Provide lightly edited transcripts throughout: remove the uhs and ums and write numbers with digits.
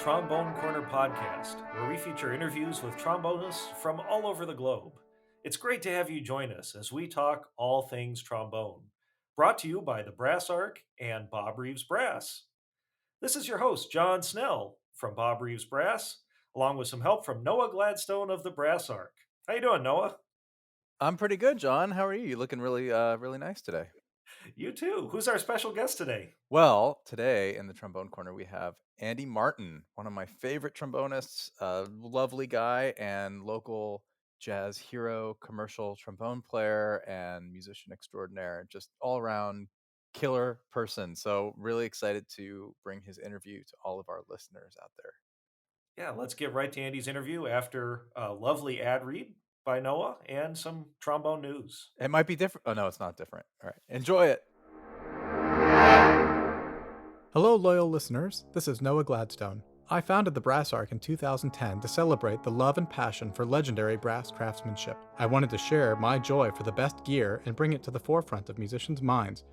Trombone Corner podcast, where we feature interviews with trombonists from all over the globe. It's great to have you join us as we talk all things trombone. Brought to you by the Brass Arc and Bob Reeves Brass. This is your host, John Snell from Bob Reeves Brass, along with some help from Noah Gladstone of the Brass Arc. How you doing, Noah? I'm pretty good, John. How are you? You looking really nice today. You too. Who's our special guest today? Well, today in the trombone corner we have Andy Martin, one of my favorite trombonists, a lovely guy and local jazz hero, commercial trombone player and musician extraordinaire, just all around killer person. So really excited to bring his interview to all of our listeners out there. Yeah, let's get right to Andy's interview after a lovely ad read by Noah and some trombone news. It might be different. Oh no, it's not different. All right. Enjoy it. Hello, loyal listeners. This is Noah Gladstone. I founded the Brass Arc in 2010 to celebrate the love and passion for legendary brass craftsmanship. I wanted to share my joy for the best gear and bring it to the forefront of musicians' minds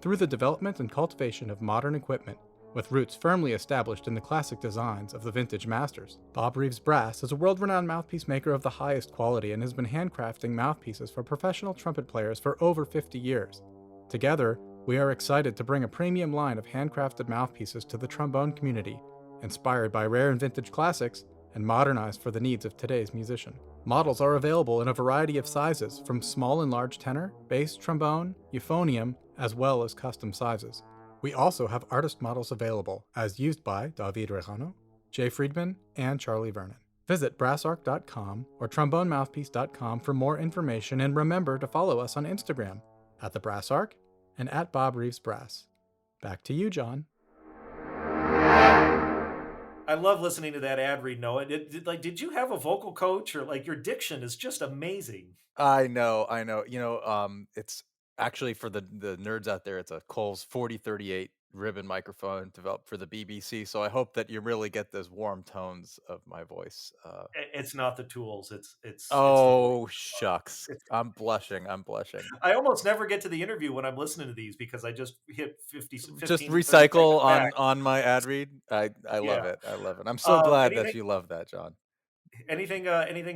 through the development and cultivation of modern equipment, with roots firmly established in the classic designs of the vintage masters. Bob Reeves Brass is a world-renowned mouthpiece maker of the highest quality and has been handcrafting mouthpieces for professional trumpet players for over 50 years. Together, we are excited to bring a premium line of handcrafted mouthpieces to the trombone community, inspired by rare and vintage classics and modernized for the needs of today's musician. Models are available in a variety of sizes, from small and large tenor, bass trombone, euphonium, as well as custom sizes. We also have artist models available, as used by David Rejano, Jay Friedman, and Charlie Vernon. Visit brassarc.com or trombonemouthpiece.com for more information, and remember to follow us on Instagram at the Brass Arc and at Bob Reeves Brass. Back to you, John. I love listening to that ad read, Noah. Did you have a vocal coach, or like your diction is just amazing? I know. It's actually for the nerds out there, it's a Coles 4038 ribbon microphone developed for the BBC. So I hope that you really get those warm tones of my voice. It's not the tools. It's the voice. Oh shucks, It's, I'm blushing. I'm blushing. I almost never get to the interview when I'm listening to these because I just hit Just 15 to 30 recycle seconds back. on my ad read. I love Yeah. it. I love it. I'm so glad that Anything you love that, John. anything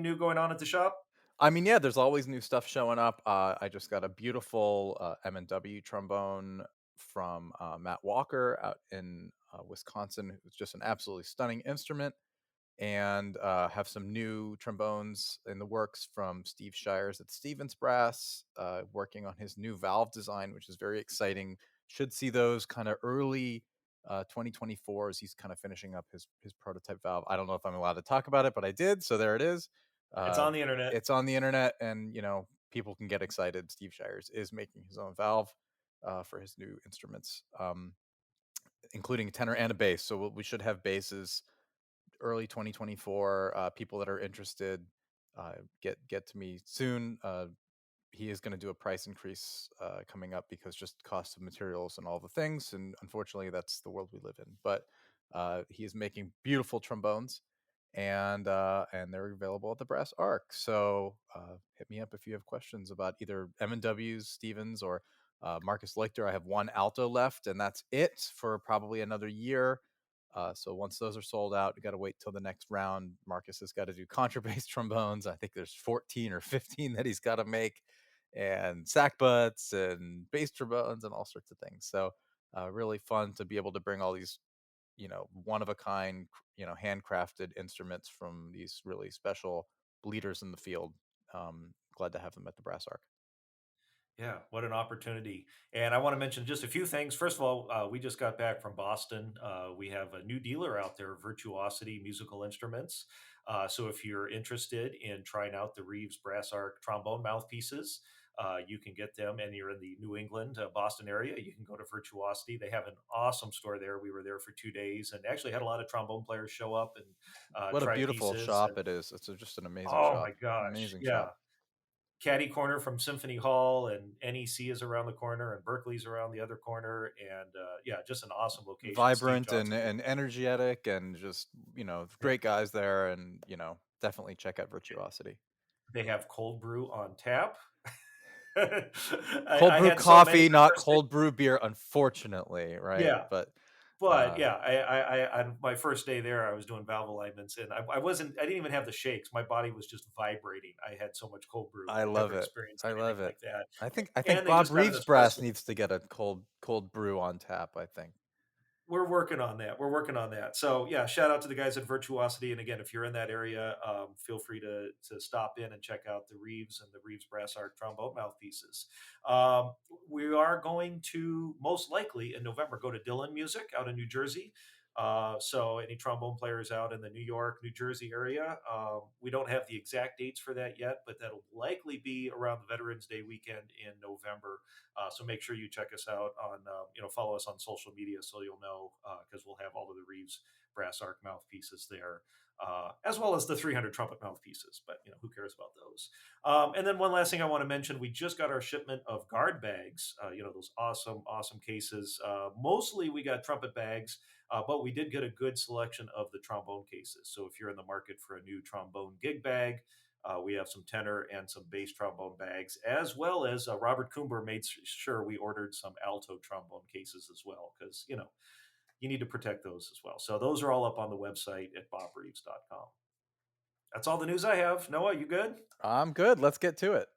new going on at the shop? I mean, yeah, there's always new stuff showing up. I just got a beautiful M&W trombone from Matt Walker out in Wisconsin. It's just an absolutely stunning instrument, and have some new trombones in the works from Steve Shires at Stevens Brass, working on his new valve design, which is very exciting. Should see those kind of early 2024 as he's kind of finishing up his prototype valve. I don't know if I'm allowed to talk about it, but I did, so there it is. It's Uh, on the internet. it's on the internet, and people can get excited. Steve Shires is making his own valve for his new instruments, including a tenor and a bass. So we should have basses early 2024. People that are interested, get to me soon. He is going to do a price increase coming up because just cost of materials and all the things, and unfortunately, that's the world we live in. But he is making beautiful trombones, and they're available at the Brass Arc. So hit me up if you have questions about either M&W's, Stevens, or Marcus Lichter. I have one alto left, and that's it for probably another year. So once those are sold out, you got to wait till the next round. Marcus has got to do contrabass trombones. I think there's 14 or 15 that he's got to make, and sack butts and bass trombones and all sorts of things. So really fun to be able to bring all these, one of a kind, handcrafted instruments from these really special leaders in the field. Glad to have them at the Brass Arc. Yeah, what an opportunity. And I want to mention just a few things. First of all, we just got back from Boston. We have a new dealer out there, Virtuosity Musical Instruments. So if you're interested in trying out the Reeves Brass Arc trombone mouthpieces, you can get them, and you're in the New England, Boston area, you can go to Virtuosity. They have an awesome store there. We were there for 2 days and actually had a lot of trombone players show up and What a try beautiful pieces. shop And it is. It's just an amazing oh shop. my gosh, Amazing yeah. shop. Caddy corner from Symphony Hall, and NEC is around the corner, and Berkeley's around the other corner, and yeah, just an awesome location. Steve Vibrant Johnson. and energetic, and just Yeah, great guys there, and definitely check out Virtuosity. they have cold brew on tap. Cold I brew had so many coffee, the not first day. cold brew beer, unfortunately, right? Yeah, But But Uh, yeah, I on my first day there, I was doing valve alignments, and I didn't even have the shakes. My body was just vibrating. I had so much cold brew. I I'd never love it. experienced I anything love it. like that. I think And they Bob just got an Reeves Brass espresso. needs to get a cold brew on tap, I think. We're working on that. We're working on that. So yeah, shout out to the guys at Virtuosity. And again, if you're in that area, feel free to stop in and check out the Reeves and the Reeves Brass Art trombone mouthpieces. Um, we are going to most likely in November go to Dylan Music out in New Jersey. So any trombone players out in the New York, New Jersey area, we don't have the exact dates for that yet, but that'll likely be around the Veterans Day weekend in November. So make sure you check us out on, follow us on social media so you'll know because we'll have all of the Reeves brass arc mouthpieces there, as well as the 300 trumpet mouthpieces. But who cares about those? And then one last thing I want to mention: we just got our shipment of guard bags. Those awesome cases. Mostly we got trumpet bags. But we did get a good selection of the trombone cases. So if you're in the market for a new trombone gig bag, we have some tenor and some bass trombone bags, as well as Robert Coombr made sure we ordered some alto trombone cases as well, because you need to protect those as well. So those are all up on the website at bobreeves.com. That's all the news I have. Noah, you good? I'm good. Let's get to it.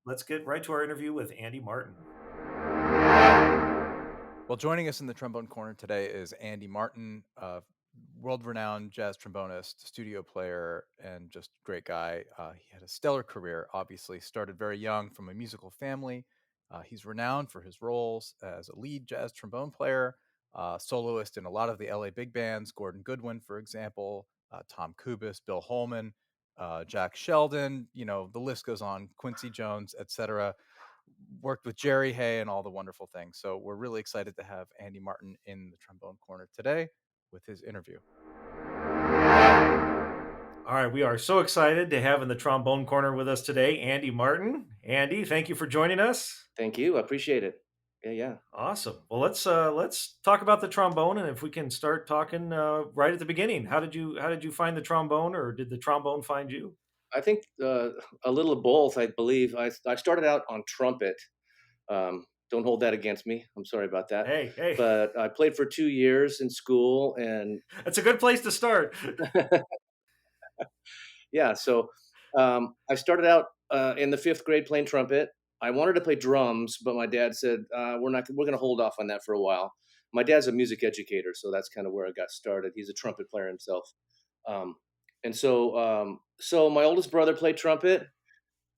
Let's get right to our interview with Andy Martin. Well, joining us in the trombone corner today is Andy Martin, world-renowned jazz trombonist, studio player, and just great guy. He had a stellar career, obviously, started very young from a musical family. He's renowned for his roles as a lead jazz trombone player, soloist in a lot of the LA big bands, Gordon Goodwin, for example, Tom Kubis, Bill Holman, Jack Sheldon, the list goes on, Quincy Jones, etc. Worked with Jerry Hay and all the wonderful things. So we're really excited to have Andy Martin in the trombone corner today with his interview. All right, we are so excited to have in the trombone corner with us today Andy Martin. Andy, thank you for joining us. Thank you. I appreciate it. Yeah. Awesome. Well, let's talk about the trombone, and if we can start talking right at the beginning. How did you find the trombone, or did the trombone find you? I think a little of both. I believe I started out on trumpet. Don't hold that against me. I'm sorry about that. Hey, hey, But I played for 2 years in school, and that's a good place to start. yeah. So I started out in the fifth grade playing trumpet. I wanted to play drums, but my dad said we're going to hold off on that for a while. My dad's a music educator, so that's kind of where I got started. He's a trumpet player himself, um, and so my oldest brother played trumpet,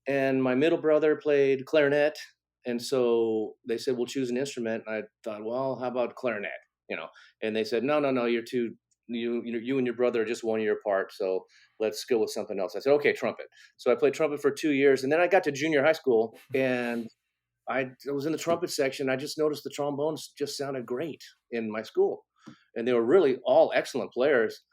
and my middle brother played clarinet. And so they said, "We'll choose an instrument." And I thought, "Well, how about clarinet?" You know, and they said, "No, you're too. You and your brother are just 1 year apart. So let's go with something else." I said, "Okay, trumpet." So I played trumpet for 2 years, and then I got to junior high school, and I was in the trumpet section. I just noticed the trombones just sounded great in my school, and they were really all excellent players.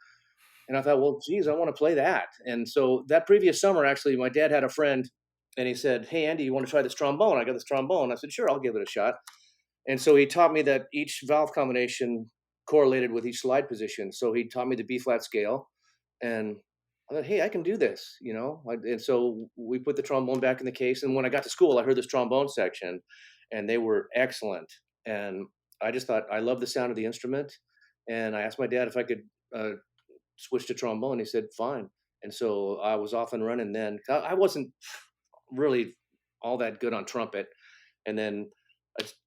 And I thought, well, geez, I want to play that. And so that previous summer, actually, my dad had a friend, and he said, "Hey, Andy, you want to try this trombone?" I got this trombone. I said, "Sure, I'll give it a shot." And so he taught me that each valve combination correlated with each slide position. So he taught me the B flat scale, and I thought, "Hey, I can do this." And so we put the trombone back in the case. And when I got to school, I heard this trombone section, and they were excellent. And I just thought I love the sound of the instrument. And I asked my dad if I could switch to trombone. He said, "Fine." And so I was off and running then. I wasn't really all that good on trumpet. And then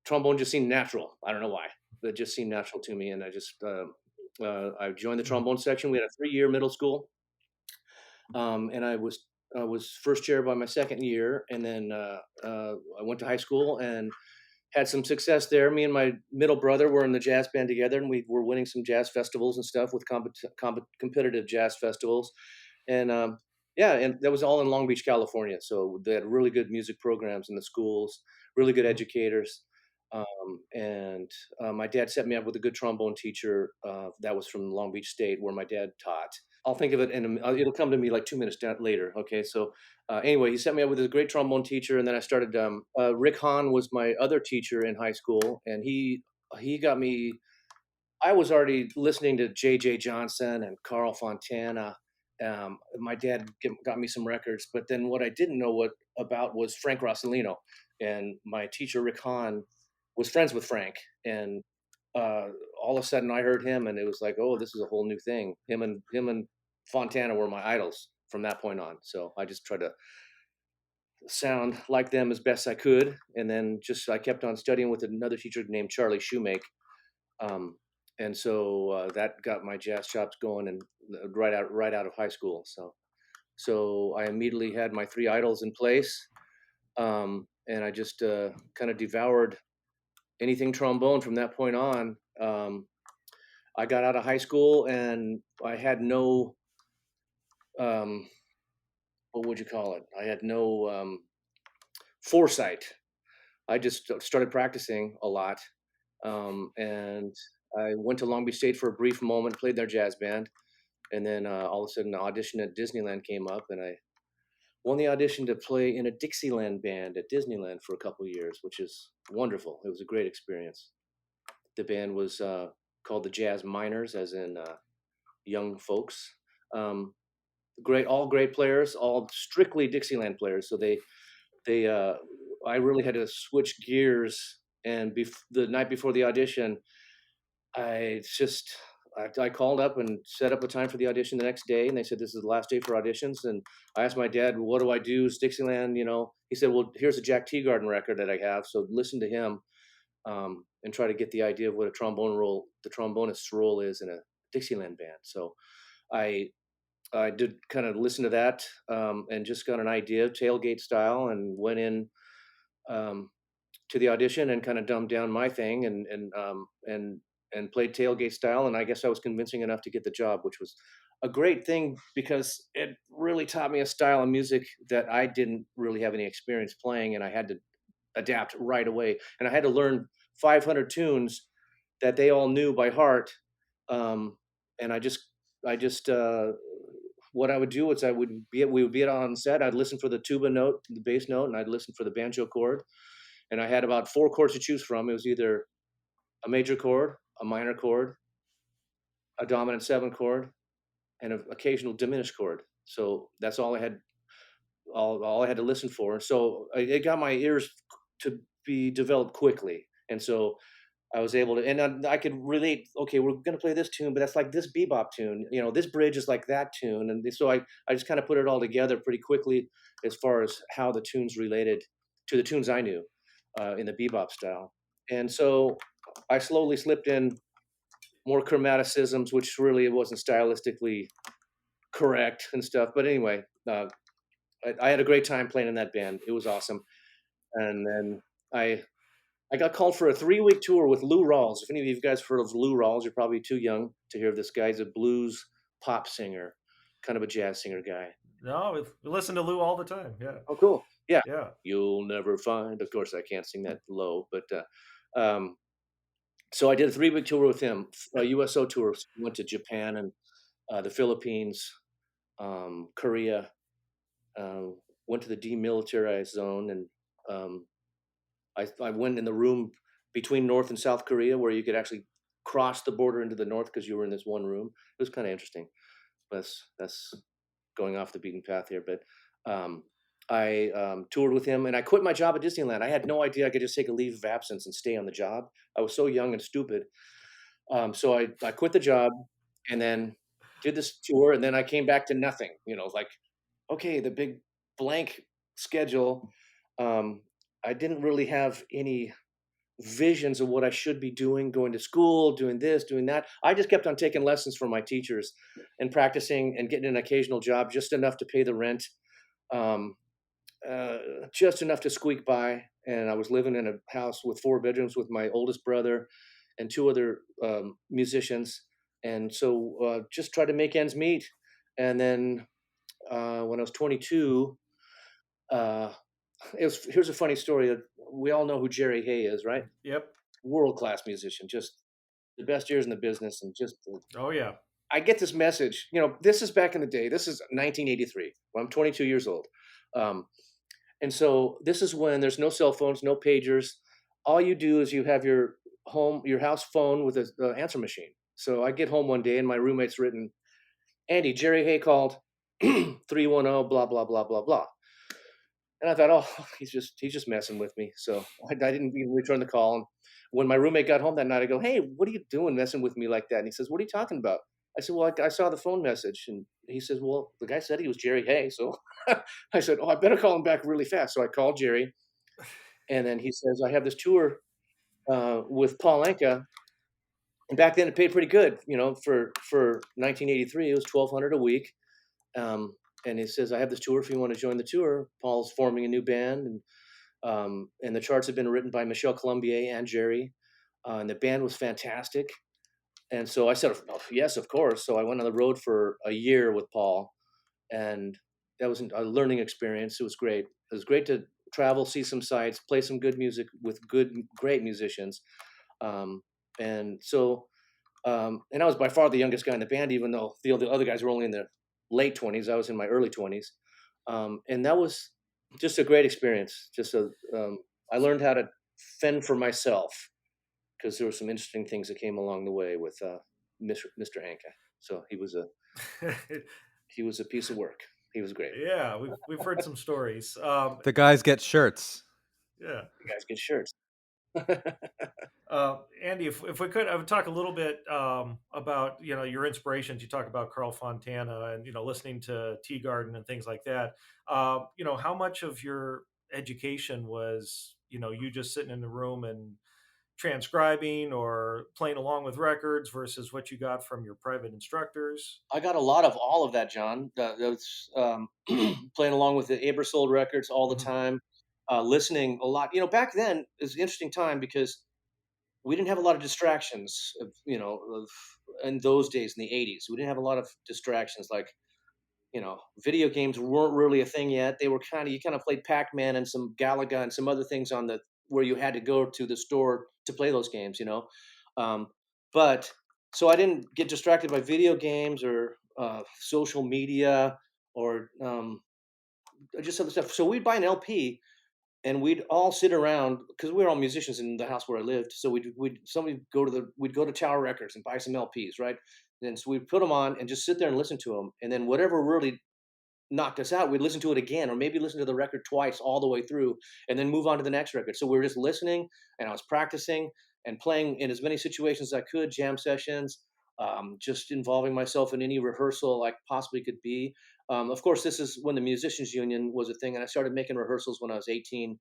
trombone just seemed natural. I don't know why, but it just seemed natural to me. And I joined the trombone section. We had a 3 year middle school. And I was first chair by my second year. And then I went to high school and had some success there. Me and my middle brother were in the jazz band together, and we were winning some jazz festivals and stuff with competitive jazz festivals. And yeah, and that was all in Long Beach, California. So they had really good music programs in the schools, really good educators. And my dad set me up with a good trombone teacher that was from Long Beach State, where my dad taught. I'll think of it, and it'll come to me like 2 minutes down later. Okay, so anyway, he set me up with a great trombone teacher, and then I started. Rick Hahn was my other teacher in high school, and he got me. I was already listening to J.J. Johnson and Carl Fontana. My dad got me some records, but then what I didn't know what about was Frank Rossellino, and my teacher Rick Hahn was friends with Frank, and all of a sudden I heard him, and it was like, oh, this is a whole new thing. Him and Fontana were my idols from that point on. So I just tried to sound like them as best I could, and then just I kept on studying with another teacher named Charlie Shoemake. Um, and so that got my jazz chops going, and right out of high school. So I immediately had my three idols in place, and I just kind of devoured anything trombone from that point on. I got out of high school and I had no, um, what would you call it? I had no foresight. I just started practicing a lot, and I went to Long Beach State for a brief moment, played their jazz band, and then all of a sudden, an audition at Disneyland came up, and I won the audition to play in a Dixieland band at Disneyland for a couple of years, which is wonderful. It was a great experience. The band was called the Jazz Miners, as in young folks. All great players, all strictly Dixieland players. So they I really had to switch gears. And the night before the audition, I just I called up and set up a time for the audition the next day, and they said this is the last day for auditions. And I asked my dad, "What do I do? It's Dixieland, you know?" He said, "Well, here's a Jack Teagarden record that I have, so listen to him, and try to get the idea of what the trombonist's role is in a Dixieland band." So I I did kind of listen to that, and just got an idea, tailgate style, and went in um, to the audition and kind of dumbed down my thing, and played tailgate style. And I guess I was convincing enough to get the job, which was a great thing because it really taught me a style of music that I didn't really have any experience playing, and I had to adapt right away. And I had to learn 500 tunes that they all knew by heart. Um, and I just, what I would do is we would be on set. I'd listen for the tuba note, the bass note, and I'd listen for the banjo chord. And I had about four chords to choose from. It was either a major chord, a minor chord, a dominant seven chord, and an occasional diminished chord. So that's all I had, all I had to listen for. So it got my ears to be developed quickly. And so I was able to, and I could relate. Okay, we're going to play this tune, but that's like this bebop tune. You know, this bridge is like that tune, and so I just kind of put it all together pretty quickly as far as how the tunes related to the tunes I knew in the bebop style. And so I slowly slipped in more chromaticisms, which really wasn't stylistically correct and stuff. But anyway, I had a great time playing in that band. It was awesome. And then I got called for a 3-week tour with Lou Rawls. If any of you guys have heard of Lou Rawls, you're probably too young to hear of this guy. He's a blues pop singer, kind of a jazz singer guy. No, we listen to Lou all the time. Yeah. Oh, cool. Yeah. Yeah. You'll never find. Of course, I can't sing that low, but um, so I did a 3-week tour with him, a USO tour. So we went to Japan and the Philippines, Korea. Went to the demilitarized zone, and I went in the room between North and South Korea where you could actually cross the border into the North because you were in this one room. It was kind of interesting. That's going off the beaten path here, but I toured with him, and I quit my job at Disneyland. I had no idea I could just take a leave of absence and stay on the job. I was so young and stupid. So I quit the job and then did this tour, and then I came back to nothing. You know, like, okay, the big blank schedule. I didn't really have any visions of what I should be doing, going to school, doing this, doing that. I just kept on taking lessons from my teachers and practicing and getting an occasional job, just enough to pay the rent, um, just enough to squeak by. And I was living in a house with 4 bedrooms with my oldest brother and 2 other musicians. And so just try to make ends meet. And then when I was 22, here's a funny story. We all know who Jerry Hay is, right? Yep. World-class musician, just the best ears in the business, and just Oh yeah. I get this message. You know, this is back in the day. This is 1983 when I'm 22 years old, and so this is when there's no cell phones, no pagers. All you do is you have your house phone with an answer machine. So I get home one day and my roommate's written, "Andy, Jerry Hay called, 310 blah blah blah blah blah." And I thought, oh, he's just messing with me. So I didn't even return the call. And when my roommate got home that night, I go, "Hey, what are you doing messing with me like that?" And he says, "What are you talking about?" I said, "Well, I saw the phone message." And he says, "Well, the guy said he was Jerry Hay." So I said, "Oh, I better call him back really fast." So I called Jerry, and then he says, "I have this tour with Paul Anka." And back then it paid pretty good, for 1983, it was 1,200 a week. Um, and he says, "I have this tour if you want to join the tour." Paul's forming a new band, and the charts have been written by Michel Colombier and Jerry, and the band was fantastic. And so I said, "Oh, yes, of course." So I went on the road for a year with Paul, and that was a learning experience. It was great. It was great to travel, see some sights, play some good music with great musicians. Um, and so, and I was by far the youngest guy in the band, even though the other guys were only in their late 20s. I was in my early 20s. And that was just a great experience. I learned how to fend for myself because there were some interesting things that came along the way with Mr. Anka. So he was a piece of work. He was great. Yeah, we've heard some stories. The guys get shirts. Yeah. You guys get shirts. Andy, if we could, I would talk a little bit about your inspirations. You talk about Carl Fontana and listening to Tea Garden and things like that. How much of your education was you just sitting in the room and transcribing or playing along with records versus what you got from your private instructors? I got a lot of all of that, John. Those playing along with the Abersold records all the Mhm. time, listening a lot. Back then it was an interesting time because we didn't have a lot of distractions. In those days in the '80s, we didn't have a lot of distractions like video games weren't really a thing yet. They were you kind of played Pac-Man and some Galaga and some other things on the where you had to go to the store to play those games. Um, but so I didn't get distracted by video games or social media or just other stuff. So we'd buy an LP and we'd all sit around because we were all musicians in the house where I lived. So we'd go to Tower Records and buy some LPs, right? And so we'd put them on and just sit there and listen to them. And then whatever really knocked us out, we'd listen to it again, or maybe listen to the record twice all the way through, and then move on to the next record. So we were just listening, and I was practicing and playing in as many situations as I could, jam sessions, just involving myself in any rehearsal I possibly could be. Of course, this is when the Musicians Union was a thing, and I started making rehearsals when I was 18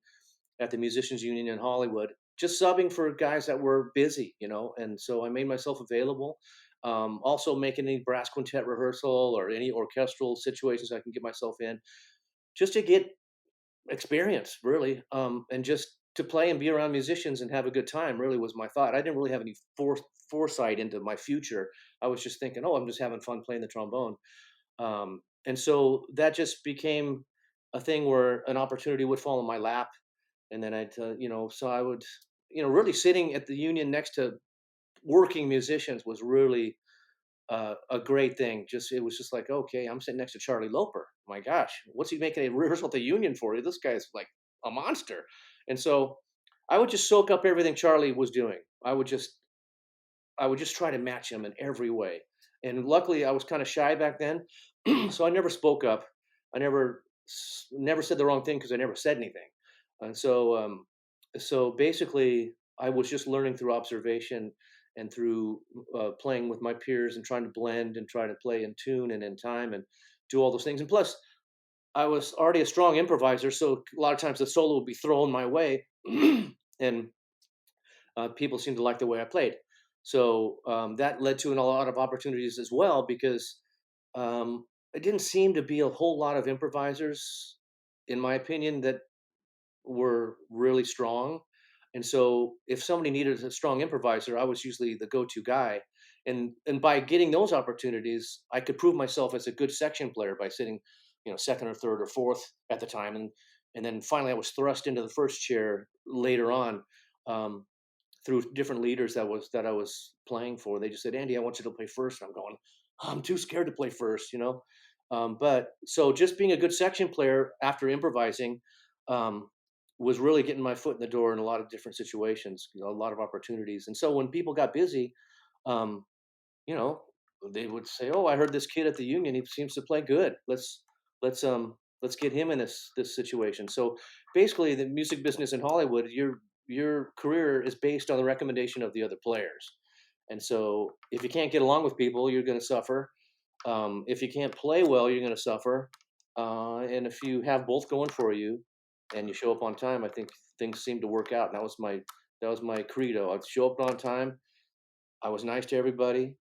at the Musicians Union in Hollywood, just subbing for guys that were busy. And so I made myself available. Also making any brass quintet rehearsal or any orchestral situations I can get myself in, just to get experience, really, and just to play and be around musicians and have a good time. Really was my thought. I didn't really have any foresight into my future. I was just thinking, oh, I'm just having fun playing the trombone. And so that just became a thing where an opportunity would fall in my lap, and then so I would, really sitting at the union next to working musicians was really a great thing. It was just like, okay, I'm sitting next to Charlie Loper. My gosh, what's he making a rehearsal at the union for? This guy's like a monster. And so I would just soak up everything Charlie was doing. I would just try to match him in every way. And luckily, I was kind of shy back then, so I never spoke up. I never said the wrong thing because I never said anything. And so basically, I was just learning through observation and through playing with my peers and trying to blend and try to play in tune and in time and do all those things. And plus, I was already a strong improviser, so a lot of times the solo would be thrown my way, and people seemed to like the way I played. So that led to a lot of opportunities as well because it didn't seem to be a whole lot of improvisers, in my opinion, that were really strong. And so if somebody needed a strong improviser, I was usually the go-to guy. And by getting those opportunities, I could prove myself as a good section player by sitting, second or third or fourth at the time. And then finally I was thrust into the first chair later on. Through different leaders that I was playing for. They just said, "Andy, I want you to play first." And I'm going, "I'm too scared to play first." But so just being a good section player after improvising was really getting my foot in the door in a lot of different situations, a lot of opportunities. And so when people got busy, um, you know, they would say, "Oh, I heard this kid at the union. He seems to play good. Let's get him in this situation." So basically, the music business in Hollywood, your career is based on the recommendation of the other players. And so if you can't get along with people, you're going to suffer. If you can't play well, you're going to suffer. And if you have both going for you and you show up on time, I think things seem to work out. And that was my credo. I'd show up on time. I was nice to everybody,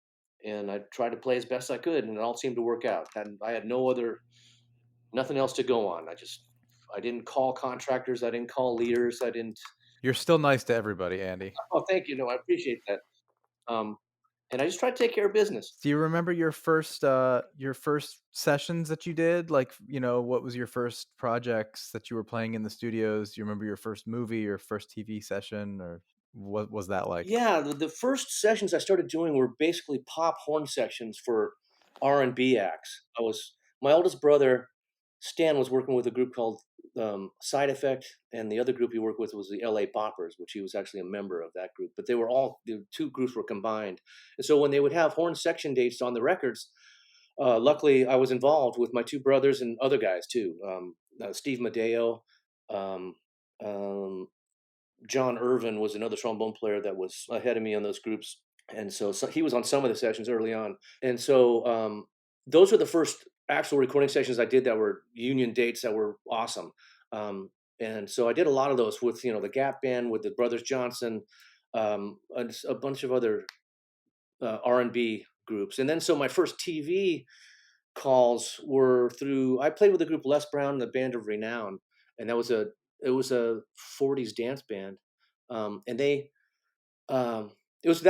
and I tried to play as best I could, and it all seemed to work out. And I had nothing else to go on. I didn't call contractors. I didn't call leaders. I didn't. You're still nice to everybody, Andy. Oh, thank you. No, I appreciate that. Um, and I just tried to take care of business. Do you remember your first sessions that you did? Like, what was your first projects that you were playing in the studios? Do you remember your first movie, your first TV session, or what was that like? Yeah, the first sessions I started doing were basically pop horn sections for R&B acts. My oldest brother, Stan, was working with a group called Side Effect, and the other group he worked with was the LA Boppers, which he was actually a member of that group. But the two groups were combined. And so when they would have horn section dates on the records, luckily I was involved with my two brothers and other guys too. Steve Madeo, um, um, John Irvin was another trombone player that was ahead of me on those groups, and so he was on some of the sessions early on. And so those were the first actual recording sessions I did that were union dates that were awesome. And so I did a lot of those with the Gap Band, with the Brothers Johnson, a bunch of other R&B groups. And then so my first TV calls were through. I played with the group Les Brown and the Band of Renown, and it was a 40s dance band, and that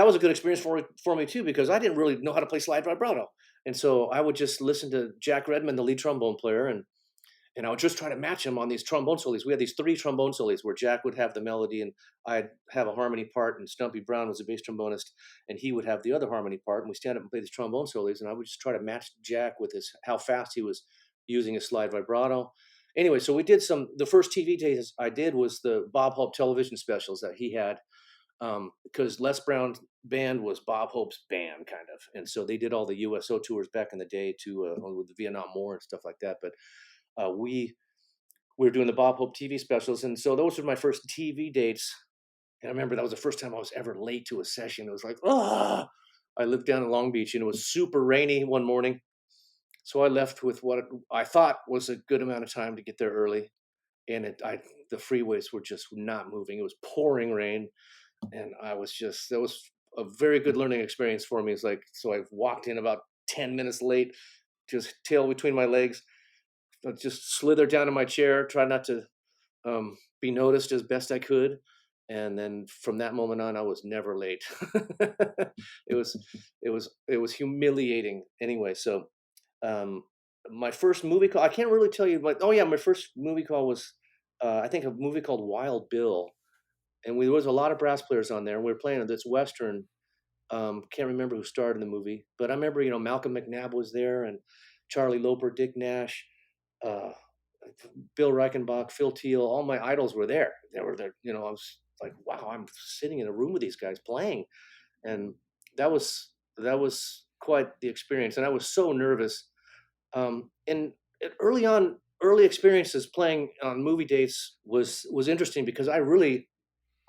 was a good experience for me too, because I didn't really know how to play slide vibrato, and so I would just listen to Jack Redmond, the lead trombone player, and I would just try to match him on these trombone solos. We had these 3 trombone solos where Jack would have the melody and I'd have a harmony part, and Stumpy Brown was a bass trombonist, and he would have the other harmony part, and we stand up and play these trombone solos, and I would just try to match Jack with how fast he was using his slide vibrato. Anyway, so we did the first TV days I did was the Bob Hope television specials that he had, because Les Brown's band was Bob Hope's band, kind of, and so they did all the USO tours back in the day too, with the Vietnam War and stuff like that. But we were doing the Bob Hope TV specials, and so those were my first TV dates. And I remember that was the first time I was ever late to a session. It was like, I lived down in Long Beach, and it was super rainy one morning, so I left with what I thought was a good amount of time to get there early, and the freeways were just not moving. It was pouring rain, and that was a very good learning experience for me. It's like, so I walked in about 10 minutes late, just tail between my legs. I just slithered down in my chair, tried not to be noticed as best I could. And then from that moment on, I was never late. it was humiliating anyway. So my first movie call, I can't really tell you, but my first movie call was I think a movie called Wild Bill, and there was a lot of brass players on there, and we were playing this Western. Can't remember who starred in the movie, but I remember Malcolm McNabb was there, and Charlie Loper, Dick Nash, Bill Reichenbach, Phil Teal. All my idols were there. They were there. I was like, wow, I'm sitting in a room with these guys playing, and that was quite the experience. And I was so nervous. And early experiences playing on movie dates was interesting, because I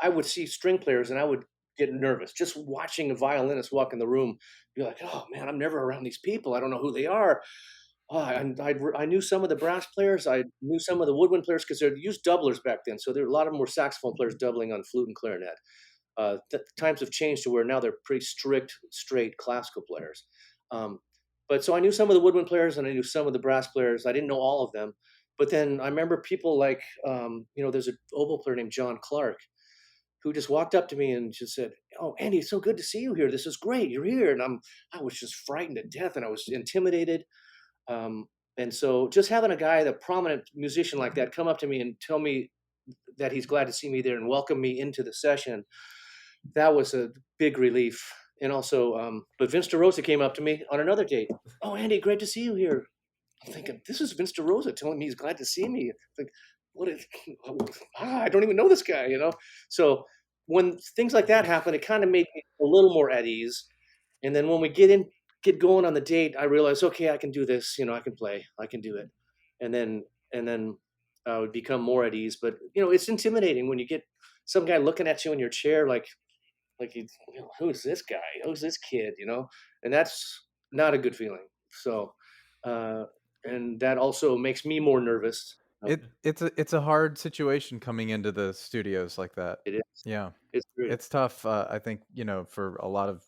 would see string players and I would get nervous just watching a violinist walk in the room. Be like, oh man, I'm never around these people. I don't know who they are. And I knew some of the brass players. I knew some of the woodwind players, because they'd use doublers back then. So a lot of them were saxophone players doubling on flute and clarinet. Times have changed to where now they're pretty strict, straight classical players. But so I knew some of the woodwind players and I knew some of the brass players. I didn't know all of them. But then I remember people like, there's an oboe player named John Clark, who just walked up to me and just said, "Oh, Andy, it's so good to see you here. This is great. You're here." And I was just frightened to death, and I was intimidated. And so just having a guy, the prominent musician like that, come up to me and tell me that he's glad to see me there and welcome me into the session, that was a big relief. And also, but Vince DeRosa came up to me on another date. "Oh, Andy, great to see you here." I'm thinking, this is Vince DeRosa telling me he's glad to see me. Like, I don't even know this guy, So when things like that happen, it kind of made me a little more at ease. And then when we get going on the date, I realized, okay, I can do this. I can play, I can do it. And then I would become more at ease. But it's intimidating when you get some guy looking at you in your chair like who's this guy? Who's this kid? And that's not a good feeling. So, uh, and that also makes me more nervous. It's a hard situation coming into the studios like that. It is. Yeah. It's true. It's tough, I think, for a lot of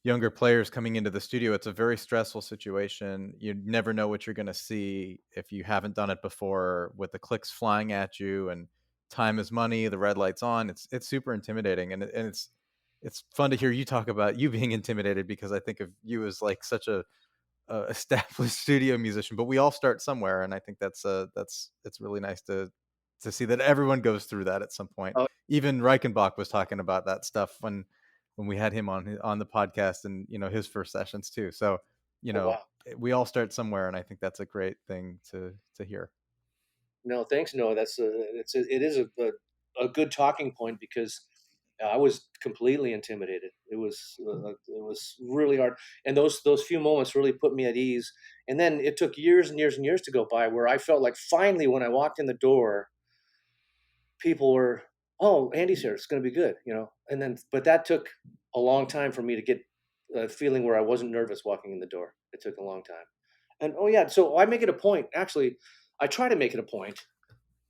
younger players coming into the studio, it's a very stressful situation. You never know what you're gonna see if you haven't done it before with the clicks flying at you and time is money, the red light's on. It's super intimidating, and it's fun to hear you talk about you being intimidated because I think of you as, like, such a established studio musician, but we all start somewhere, and I think that's it's really nice to see that everyone goes through that at some point. Oh, Even Reichenbach was talking about that stuff when we had him on the podcast, and his first sessions too. So oh wow. we all start somewhere, and I think that's a great thing to hear. No, thanks. No, it is a good talking point because I was completely intimidated. It was really hard, and those few moments really put me at ease. And then it took years and years and years to go by where I felt like finally when I walked in the door, people were, "Oh, Andy's here. It's going to be good," And then, but that took a long time for me to get a feeling where I wasn't nervous walking in the door. It took a long time. And oh yeah, so I make it a point. Actually, I try to make it a point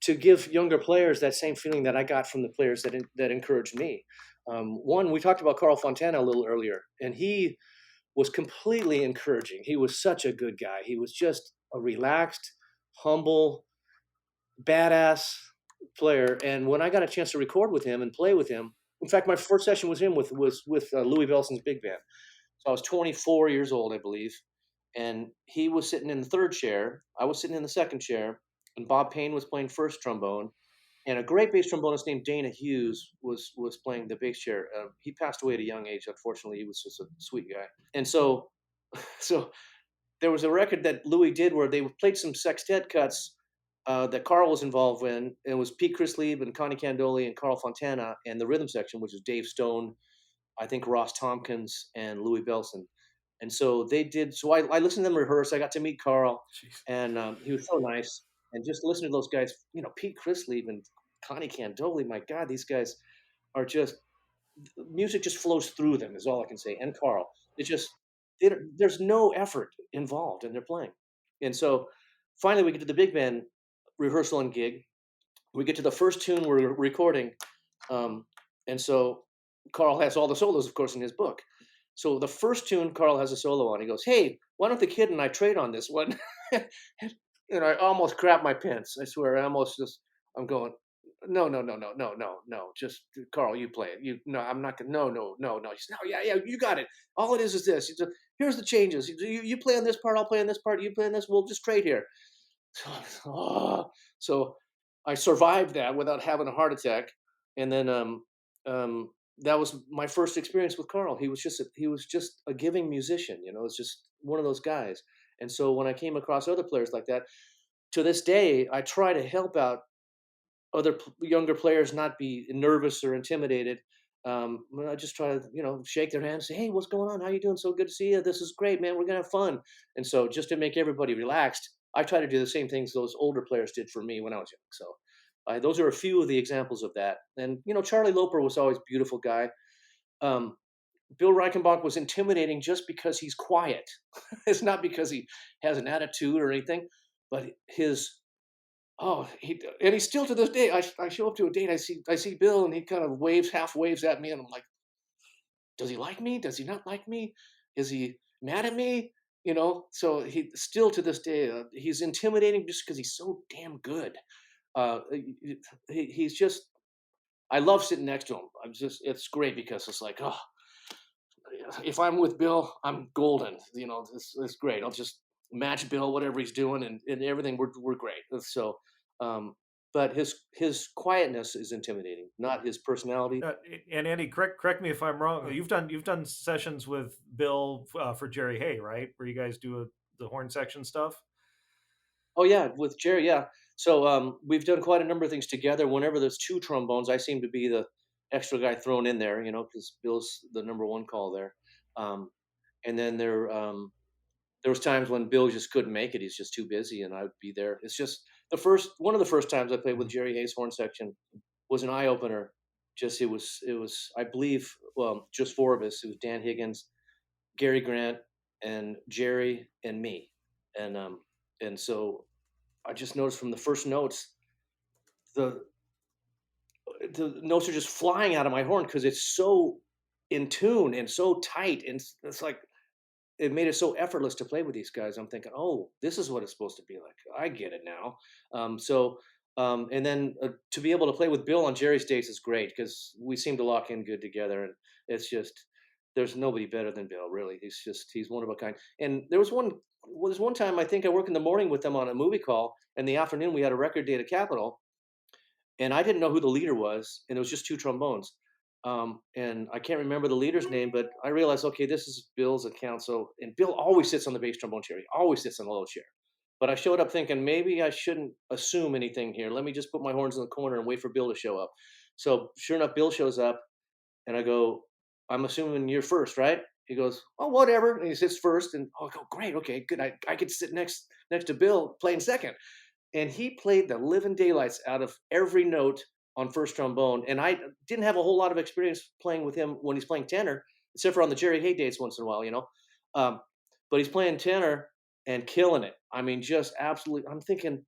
to give younger players that same feeling that I got from the players that encouraged me. One, we talked about Carl Fontana a little earlier, and he was completely encouraging. He was such a good guy. He was just a relaxed, humble, badass player. And when I got a chance to record with him and play with him, in fact, my first session was him was with Louis Bellson's big band. So I was 24 years old, I believe, and he was sitting in the third chair. I was sitting in the second chair, and Bob Payne was playing first trombone, and a great bass trombonist named Dana Hughes was playing the bass chair. He passed away at a young age. Unfortunately, he was just a sweet guy. And so, so there was a record that Louis did where they played some sextet cuts that Carl was involved in. It was Pete Christlieb and Connie Candoli and Carl Fontana, and the rhythm section, which is Dave Stone, I think Ross Tompkins, and Louis Bellson. And so they did. So I listened to them rehearse. I got to meet Carl, Jeez. and he was so nice. And just listening to those guys, Pete Chrisley and Connie Candoli, my God, these guys are just music just flows through them. Is all I can say. And Carl, there's no effort involved in their playing. And so finally, we get to the big band rehearsal and gig. We get to the first tune we're recording, and so Carl has all the solos, of course, in his book. So the first tune Carl has a solo on, he goes, "Hey, why don't the kid and I trade on this one?" And I almost crap my pants. I swear, I'm going, no, no, no, no, no, no, no. Just Carl, you play it. No, I'm not gonna. No, no, no, no. He said, "No, yeah, yeah, you got it. All it is this. Here's the changes. You play on this part, I'll play on this part. You play on this. We'll just trade here." So I survived that without having a heart attack, and then that was my first experience with Carl. He was just a giving musician. It's just one of those guys. And so when I came across other players like that, to this day, I try to help out other younger players not be nervous or intimidated. I just try to, shake their hand, say, "Hey, what's going on? How you doing? So good to see you. This is great, man. We're gonna have fun." And so, just to make everybody relaxed, I try to do the same things those older players did for me when I was young. So, those are a few of the examples of that. And Charlie Loper was always a beautiful guy. Um, Bill Reichenbach was intimidating just because he's quiet. It's not because he has an attitude or anything, but and he's still to this day. I show up to a date, I see Bill, and he kind of half waves at me, and I'm like, does he like me? Does he not like me? Is he mad at me? So he still to this day, he's intimidating just because he's so damn good. He's just, I love sitting next to him. It's great because it's like, oh, if I'm with Bill, I'm golden. It's great. I'll just match Bill, whatever he's doing, and everything. We're great. So, but his quietness is intimidating, not his personality. And Andy, correct me if I'm wrong. You've done sessions with Bill for Jerry Hay, right? Where you guys do the horn section stuff. Oh yeah, with Jerry, yeah. So we've done quite a number of things together. Whenever there's two trombones, I seem to be the extra guy thrown in there, because Bill's the number one call there. And then there was times when Bill just couldn't make it; he's just too busy, and I would be there. It's just one of the first times I played with Jerry Hayes horn section was an eye opener. just it was I believe, well, just four of us. It was Dan Higgins, Gary Grant, and Jerry and me, and so I just noticed from the first notes the the notes are just flying out of my horn because it's so in tune and so tight, and it's like it made it so effortless to play with these guys. I'm thinking, oh, this is what it's supposed to be like. I get it now. And then to be able to play with Bill on Jerry's dates is great because we seem to lock in good together, and it's just there's nobody better than Bill. Really, he's one of a kind. And there's one time I think I worked in the morning with them on a movie call. In the afternoon, we had a record date at Capitol, and I didn't know who the leader was, and it was just two trombones. And I can't remember the leader's name, but I realized, okay, this is Bill's account. So, and Bill always sits on the bass trombone chair. He always sits on the low chair. But I showed up thinking maybe I shouldn't assume anything here. Let me just put my horns in the corner and wait for Bill to show up. So sure enough, Bill shows up, and I go, I'm assuming you're first, right? He goes, oh, whatever. And he sits first, and I go, great, okay, good. I could sit next to Bill playing second. And he played the living daylights out of every note on first trombone. And I didn't have a whole lot of experience playing with him when he's playing tenor, except for on the Jerry Hay dates once in a while, you know. Um, but he's playing tenor and killing it. I mean, just absolutely. I'm thinking,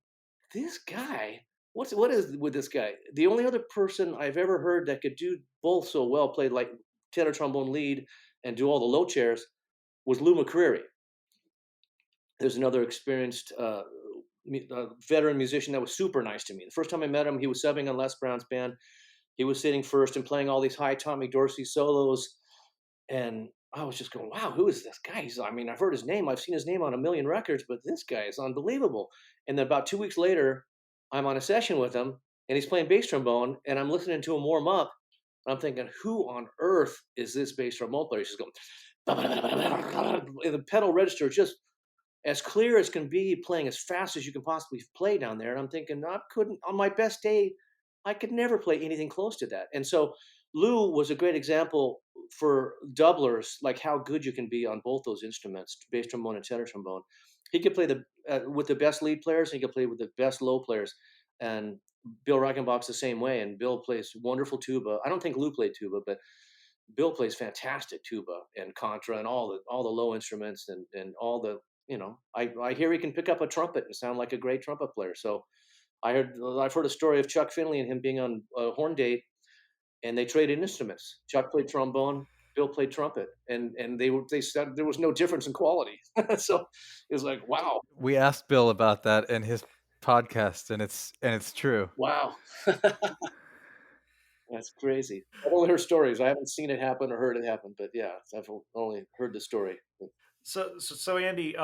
this guy, what is with this guy? The only other person I've ever heard that could do both so well, played like tenor trombone lead and do all the low chairs, was Lou McCreary. There's another experienced veteran musician that was super nice to me. The first time I met him, he was subbing on Les Brown's band. He was sitting first and playing all these high Tommy Dorsey solos. And I was just going, wow, who is this guy? I mean, I've heard his name. I've seen his name on a million records, but this guy is unbelievable. And then about 2 weeks later, I'm on a session with him, and he's playing bass trombone, and I'm listening to him warm up. And I'm thinking, who on earth is this bass trombone player? He's just going, and the pedal register just as clear as can be, playing as fast as you can possibly play down there. And I'm thinking, I couldn't, on my best day, I could never play anything close to that. And so Lou was a great example for doublers, like how good you can be on both those instruments, bass trombone and tenor trombone. He could play with the best lead players, and he could play with the best low players. And Bill Reichenbach's the same way. And Bill plays wonderful tuba. I don't think Lou played tuba, but Bill plays fantastic tuba and contra and all the low instruments and all the, you know, I hear he can pick up a trumpet and sound like a great trumpet player. So I've heard a story of Chuck Finley and him being on a horn date, and they traded instruments. Chuck played trombone, Bill played trumpet, and they said there was no difference in quality. So it was like, wow, We asked Bill about that in his podcast, and it's true. wow. That's crazy. I've only heard stories. I haven't seen it happen or heard it happen, but yeah, I've only heard the story. So Andy,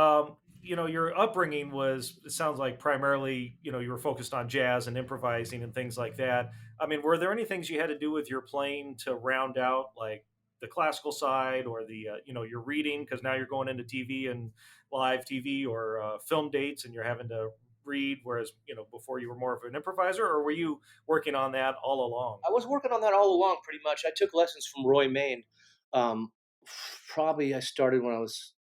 you know, your upbringing was, it sounds like primarily, you know, you were focused on jazz and improvising and things like that. I mean, were there any things you had to do with your playing to round out like the classical side or the, you know, your reading? Because now you're going into TV and live TV or film dates and you're having to read, whereas, you know, before you were more of an improviser, or were you working on that all along? I was working on that all along, pretty much. I took lessons from Roy Main. Um, Probably I started when I was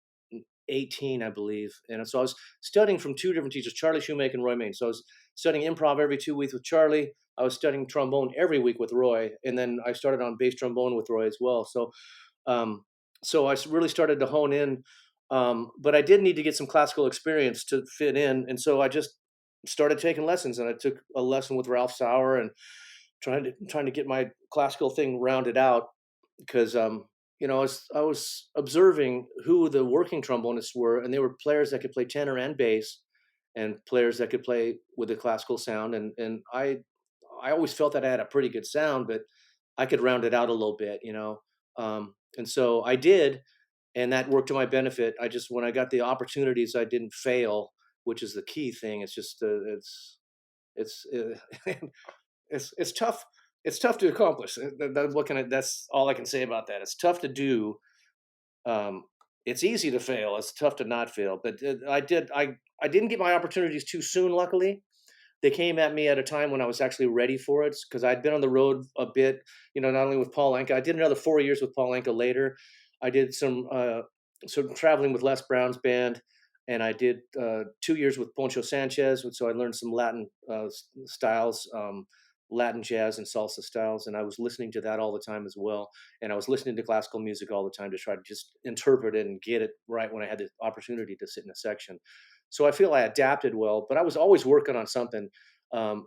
18, I believe. And so I was studying from two different teachers, Charlie Shoemaker and Roy Main. So I was studying improv every 2 weeks with Charlie. I was studying trombone every week with Roy. And then I started on bass trombone with Roy as well. Um, so I really started to hone in. But I did need to get some classical experience to fit in. And so I just started taking lessons, and I took a lesson with Ralph Sauer and trying to get my classical thing rounded out because you know, I was observing who the working trombonists were, and they were players that could play tenor and bass, and players that could play with a classical sound. And I always felt that I had a pretty good sound, but I could round it out a little bit, you know. And so I did, and that worked to my benefit. I just when I got the opportunities, I didn't fail, which is the key thing. It's just it's it's tough. It's tough to accomplish. That's all I can say about that. It's tough to do. It's easy to fail. It's tough to not fail. But I didn't get my opportunities too soon. Luckily, they came at me at a time when I was actually ready for it because I'd been on the road a bit. You know, not only with Paul Anka. I did another 4 years with Paul Anka later. I did some traveling with Les Brown's band, and I did 2 years with Poncho Sanchez. So I learned some Latin styles. Latin jazz and salsa styles, and I was listening to that all the time as well. And I was listening to classical music all the time to try to just interpret it and get it right when I had the opportunity to sit in a section. So I feel I adapted well, but I was always working on something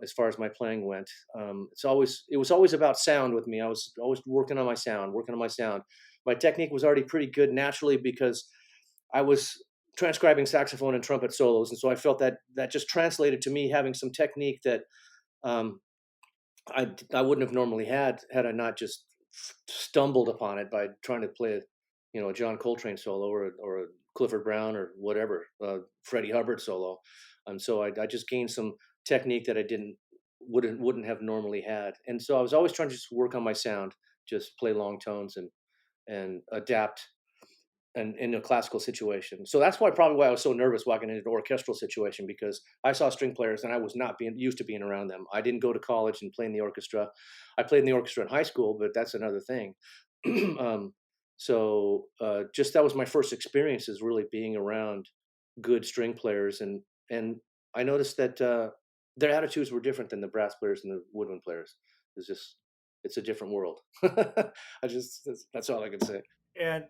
as far as my playing went. It was always about sound with me. I was always working on my sound, working on my sound. My technique was already pretty good naturally because I was transcribing saxophone and trumpet solos, and so I felt that that just translated to me having some technique that um, I wouldn't have normally had I not just stumbled upon it by trying to play a John Coltrane solo or a Clifford Brown or whatever Freddie Hubbard solo, and so I just gained some technique that I didn't wouldn't have normally had, and so I was always trying to just work on my sound, just play long tones and adapt and in a classical situation. So that's why I was so nervous walking into an orchestral situation, because I saw string players and I was not being used to being around them. I didn't go to college and play in the orchestra. I played in the orchestra in high school, but that's another thing. um, just that was my first experiences really being around good string players, and I noticed that their attitudes were different than the brass players and the woodwind players. It's a different world. That's all I can say. And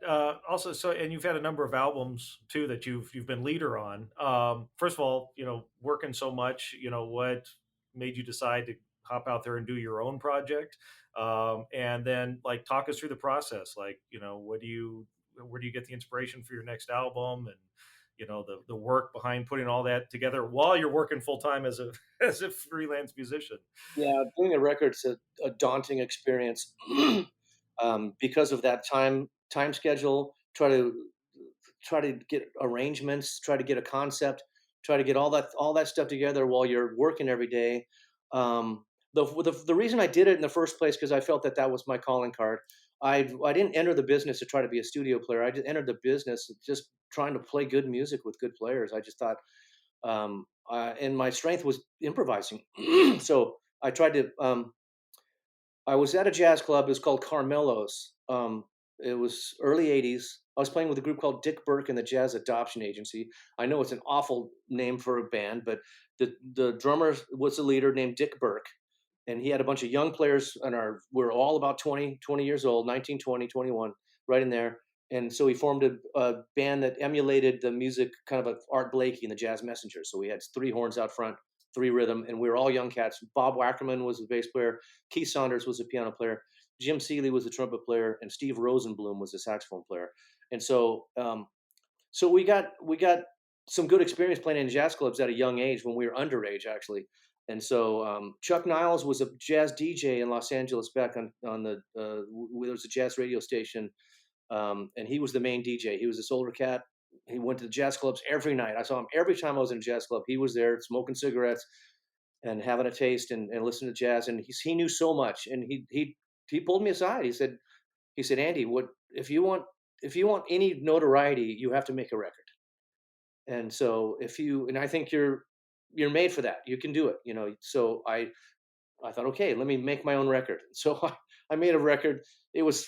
also, and you've had a number of albums too that you've been leader on. First of all, working so much, what made you decide to hop out there and do your own project? And then, like, talk us through the process. Like, where do you get the inspiration for your next album? And the work behind putting all that together while you're working full time as a as a freelance musician. Yeah, doing a record's a daunting experience because of that time schedule. Try to get arrangements, try to get a concept, try to get all that stuff together while you're working every day. Um, the reason I did it in the first place, because I felt that that was my calling card. I didn't enter the business to try to be a studio player. I just entered the business just trying to play good music with good players. I just thought, and my strength was improvising. So I tried to. I was at a jazz club. It was called Carmelo's. It was early '80s. I was playing with a group called Dick Burke and the Jazz Adoption Agency. I know it's an awful name for a band, but the drummer was the leader named Dick Burke, and he had a bunch of young players, and we're all about 20 years old, 19, 20, 21, right in there. And so he formed a band that emulated the music, kind of like Art Blakey and the Jazz Messengers. So we had three horns out front, three rhythm, and we were all young cats. Bob Wackerman was the bass player, Keith Saunders was the piano player, Jim Seeley was the trumpet player, and Steve Rosenblum was the saxophone player. And so we got some good experience playing in jazz clubs at a young age when we were underage, actually. And so Chuck Niles was a jazz DJ in Los Angeles back on the there was a jazz radio station, and he was the main DJ. He was this older cat. He went to the jazz clubs every night. I saw him every time I was in a jazz club. He was there smoking cigarettes and having a taste and listening to jazz. And he knew so much. And he pulled me aside. He said, Andy, what if you want any notoriety, you have to make a record. And so and I think you're made for that. You can do it. So I thought, okay, let me make my own record. So I made a record. It was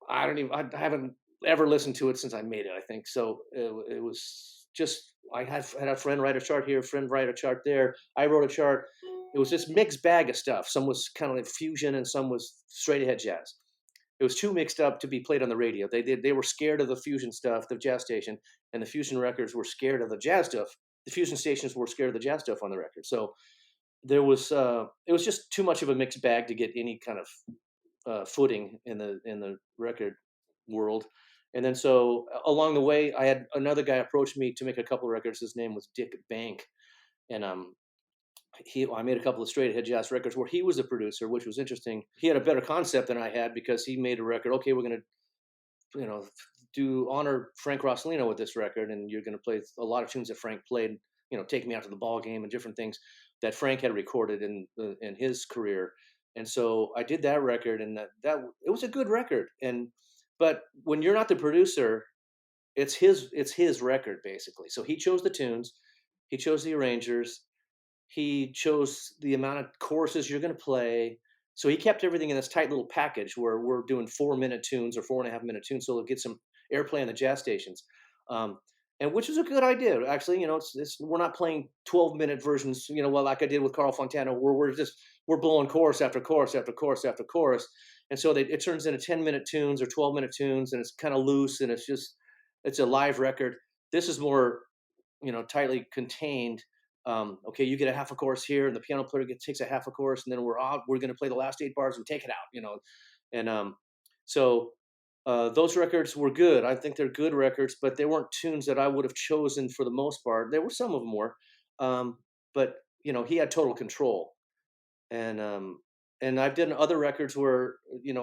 I haven't ever listened to it since I made it, I think. So it was just, I had a friend write a chart here, a friend write a chart there. I wrote a chart. It was this mixed bag of stuff. Some was kind of like fusion and some was straight ahead jazz. It was too mixed up to be played on the radio. They were scared of the fusion stuff, the jazz station, and the fusion records were scared of the jazz stuff. The fusion stations were scared of the jazz stuff on the record. So it was just too much of a mixed bag to get any kind of footing in the record world. And then so along the way, I had another guy approach me to make a couple of records. His name was Dick Bank, and I made a couple of straight ahead jazz records where he was a producer, which was interesting. He had a better concept than I had because he made a record. Okay, we're gonna do honor Frank Rossellino with this record, and you're gonna play a lot of tunes that Frank played. Take Me Out to the Ball Game and different things that Frank had recorded in his career. And so I did that record, and that it was a good record. But when you're not the producer, it's his record basically. So he chose the tunes, he chose the arrangers, he chose the amount of choruses you're going to play. So he kept everything in this tight little package where we're doing 4-minute tunes or 4.5-minute tunes, so it'll get some airplay on the jazz stations. and which is a good idea actually. We're not playing 12-minute versions, well, like I did with Carl Fontana, where we're blowing chorus after chorus after chorus after chorus, and so it turns into 10-minute tunes or 12-minute tunes, and it's kind of loose, and it's a live record. This is more, tightly contained. Okay, you get a half a chorus here, and the piano player takes a half a chorus, and then we're going to play the last 8 bars and take it out. And so those records were good. I think they're good records, but they weren't tunes that I would have chosen for the most part. There were some of them were, but he had total control. And I've done other records where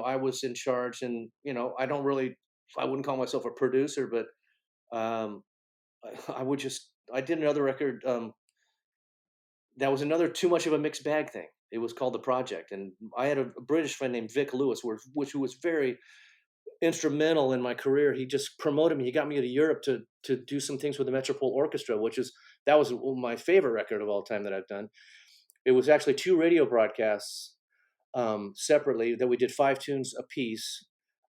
I was in charge, and I wouldn't call myself a producer, but um, I did another record that was another too much of a mixed bag thing. It was called The Project, and I had a British friend named Vic Lewis, which was very instrumental in my career. He just promoted me. He got me to Europe to do some things with the Metropole Orchestra, that was my favorite record of all time that I've done. It was actually 2 radio broadcasts separately that we did 5 tunes a piece.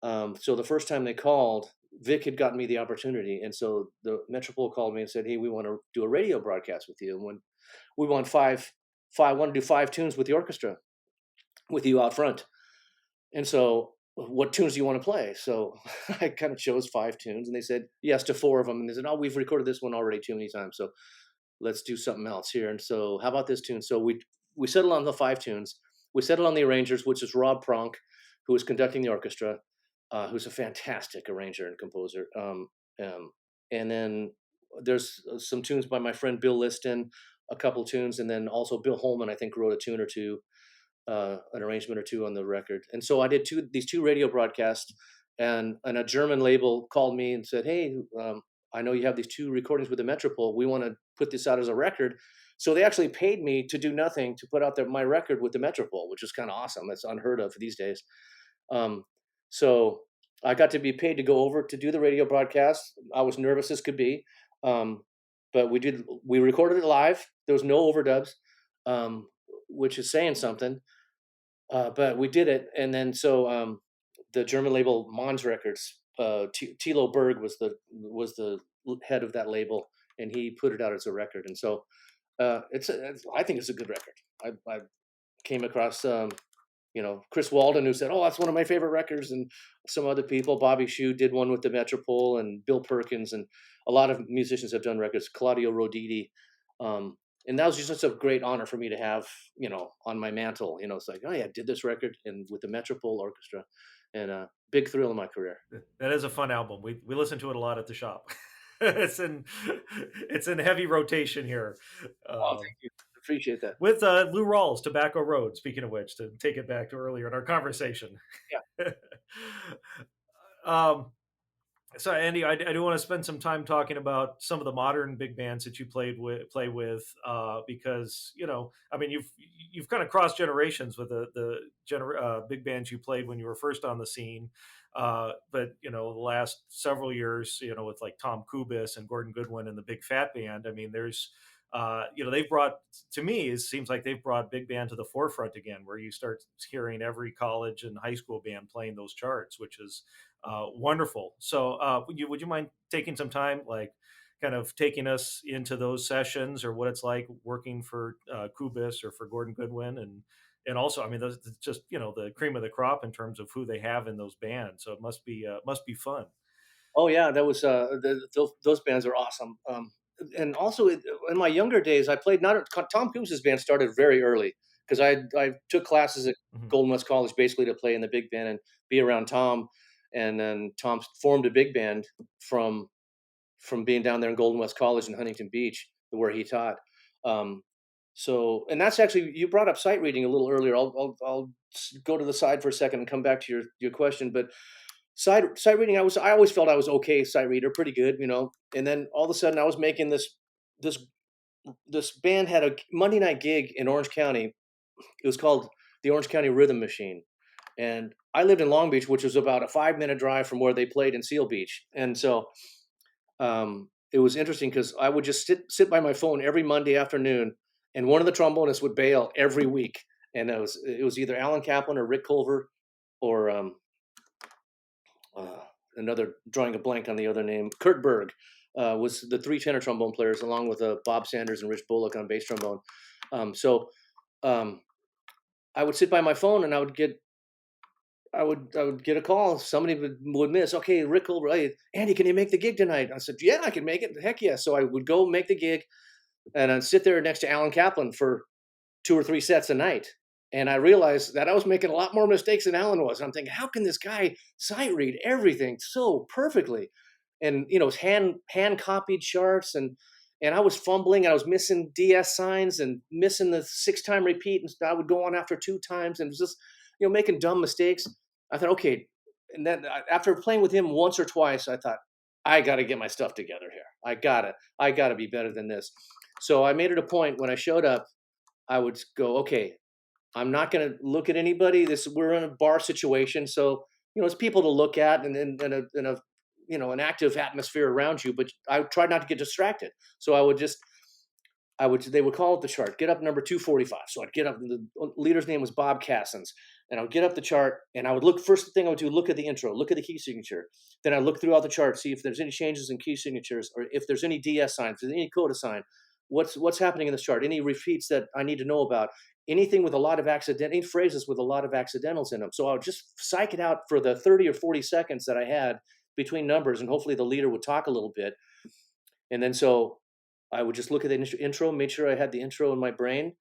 So the first time they called, Vic had gotten me the opportunity, and so the Metropole called me and said, "Hey, we want to do a radio broadcast with you. And when we want want to do 5 tunes with the orchestra, with you out front." And so, what tunes do you want to play? So I kind of chose 5 tunes, and they said yes to 4 of them. And they said, "Oh, we've recorded this one already too many times, so let's do something else here." And so, how about this tune? So we settled on the 5 tunes. We settled on the arrangers, which is Rob Pronk, who was conducting the orchestra, who's a fantastic arranger and composer. And then there's some tunes by my friend Bill Liston, a couple tunes, and then also Bill Holman, I think, wrote a tune or two, an arrangement or two on the record. And so I did these 2 radio broadcasts, and a German label called me and said, "Hey, I know you have these 2 recordings with the Metropole. We want to put this out as a record." So they actually paid me to do nothing to put out my record with the Metropole, which is kind of awesome. That's unheard of these days. So I got to be paid to go over to do the radio broadcast. I was nervous as could be, but we recorded it live. There was no overdubs, which is saying something. But we did it, and then so the German label Mons Records, Thilo Berg was the head of that label, and he put it out as a record. And so I think it's a good record. I came across Chris Walden, who said, "Oh, that's one of my favorite records," and some other people. Bobby Shew did one with the Metropole, and Bill Perkins, and a lot of musicians have done records. Claudio Roditi. And that was just such a great honor for me to have, on my mantle. It's like, oh yeah, I did this record and with the Metropole Orchestra, and a big thrill in my career. That is a fun album. We listen to it a lot at the shop. it's in heavy rotation here. Oh, thank you. Appreciate that. With Lou Rawls, Tobacco Road, speaking of which, to take it back to earlier in our conversation. Yeah. So Andy, I do want to spend some time talking about some of the modern big bands that you play with, because I mean, you've kind of crossed generations with the big bands you played when you were first on the scene, but the last several years, with like Tom Kubis and Gordon Goodwin and the Big Fat Band. I mean, there's they've brought, to me, it seems like they've brought big band to the forefront again, where you start hearing every college and high school band playing those charts, which is wonderful. So would you mind taking some time, like kind of taking us into those sessions, or what it's like working for Kubis or for Gordon Goodwin, and also, I mean, those just the cream of the crop in terms of who they have in those bands. So it must be fun. Oh yeah, that was those bands are awesome. And also in my younger days, I played not Tom Coombs's band started very early, because I took classes at Mhm. Golden West College basically to play in the big band and be around Tom, and then Tom formed a big band from being down there in Golden West College in Huntington Beach, where he taught. So, and that's actually, you brought up sight reading a little earlier. I'll go to the side for a second and come back to your question. But sight reading, I always felt I was okay sight reader, pretty good, And then all of a sudden, I was making this band had a Monday night gig in Orange County. It was called the Orange County Rhythm Machine, and I lived in Long Beach, which was about a 5-minute drive from where they played in Seal Beach. And so it was interesting because I would just sit by my phone every Monday afternoon, and one of the trombonists would bail every week, and it was either Alan Kaplan or Rick Culver, or another, drawing a blank on the other name, Kurt Berg. was the 3 tenor trombone players, along with Bob Sanders and Rich Bullock on bass trombone. So um, I would sit by my phone and I would get a call. Somebody would miss. Okay, Rick will, hey, Andy, can you make the gig tonight? I said, yeah, I can make it. Heck yeah. So I would go make the gig, and I'd sit there next to Alan Kaplan for 2 or 3 sets a night. And I realized that I was making a lot more mistakes than Alan was. I'm thinking, how can this guy sight read everything so perfectly? And it's hand copied charts, and I was fumbling, and I was missing DS signs and missing the 6-time repeat, and I would go on after 2 times, and it was just making dumb mistakes. I thought, okay, and then after playing with him once or twice, I thought, I got to get my stuff together here. I gotta be better than this. So I made it a point when I showed up, I would go, okay, I'm not going to look at anybody. We're in a bar situation, so it's people to look at, and a an active atmosphere around you. But I tried not to get distracted. So they would call up the chart, get up number 245. So I'd get up. The leader's name was Bob Cassins, and I would get up the chart, and I would look. First thing I would do, look at the intro, look at the key signature. Then I look throughout the chart, see if there's any changes in key signatures, or if there's any DS signs, if there's any coda sign. What's happening in this chart? Any repeats that I need to know about? Anything with a lot of any phrases with a lot of accidentals in them. So I would just psych it out for the 30 or 40 seconds that I had between numbers, and hopefully the leader would talk a little bit. And then so I would just look at the intro, make sure I had the intro in my brain,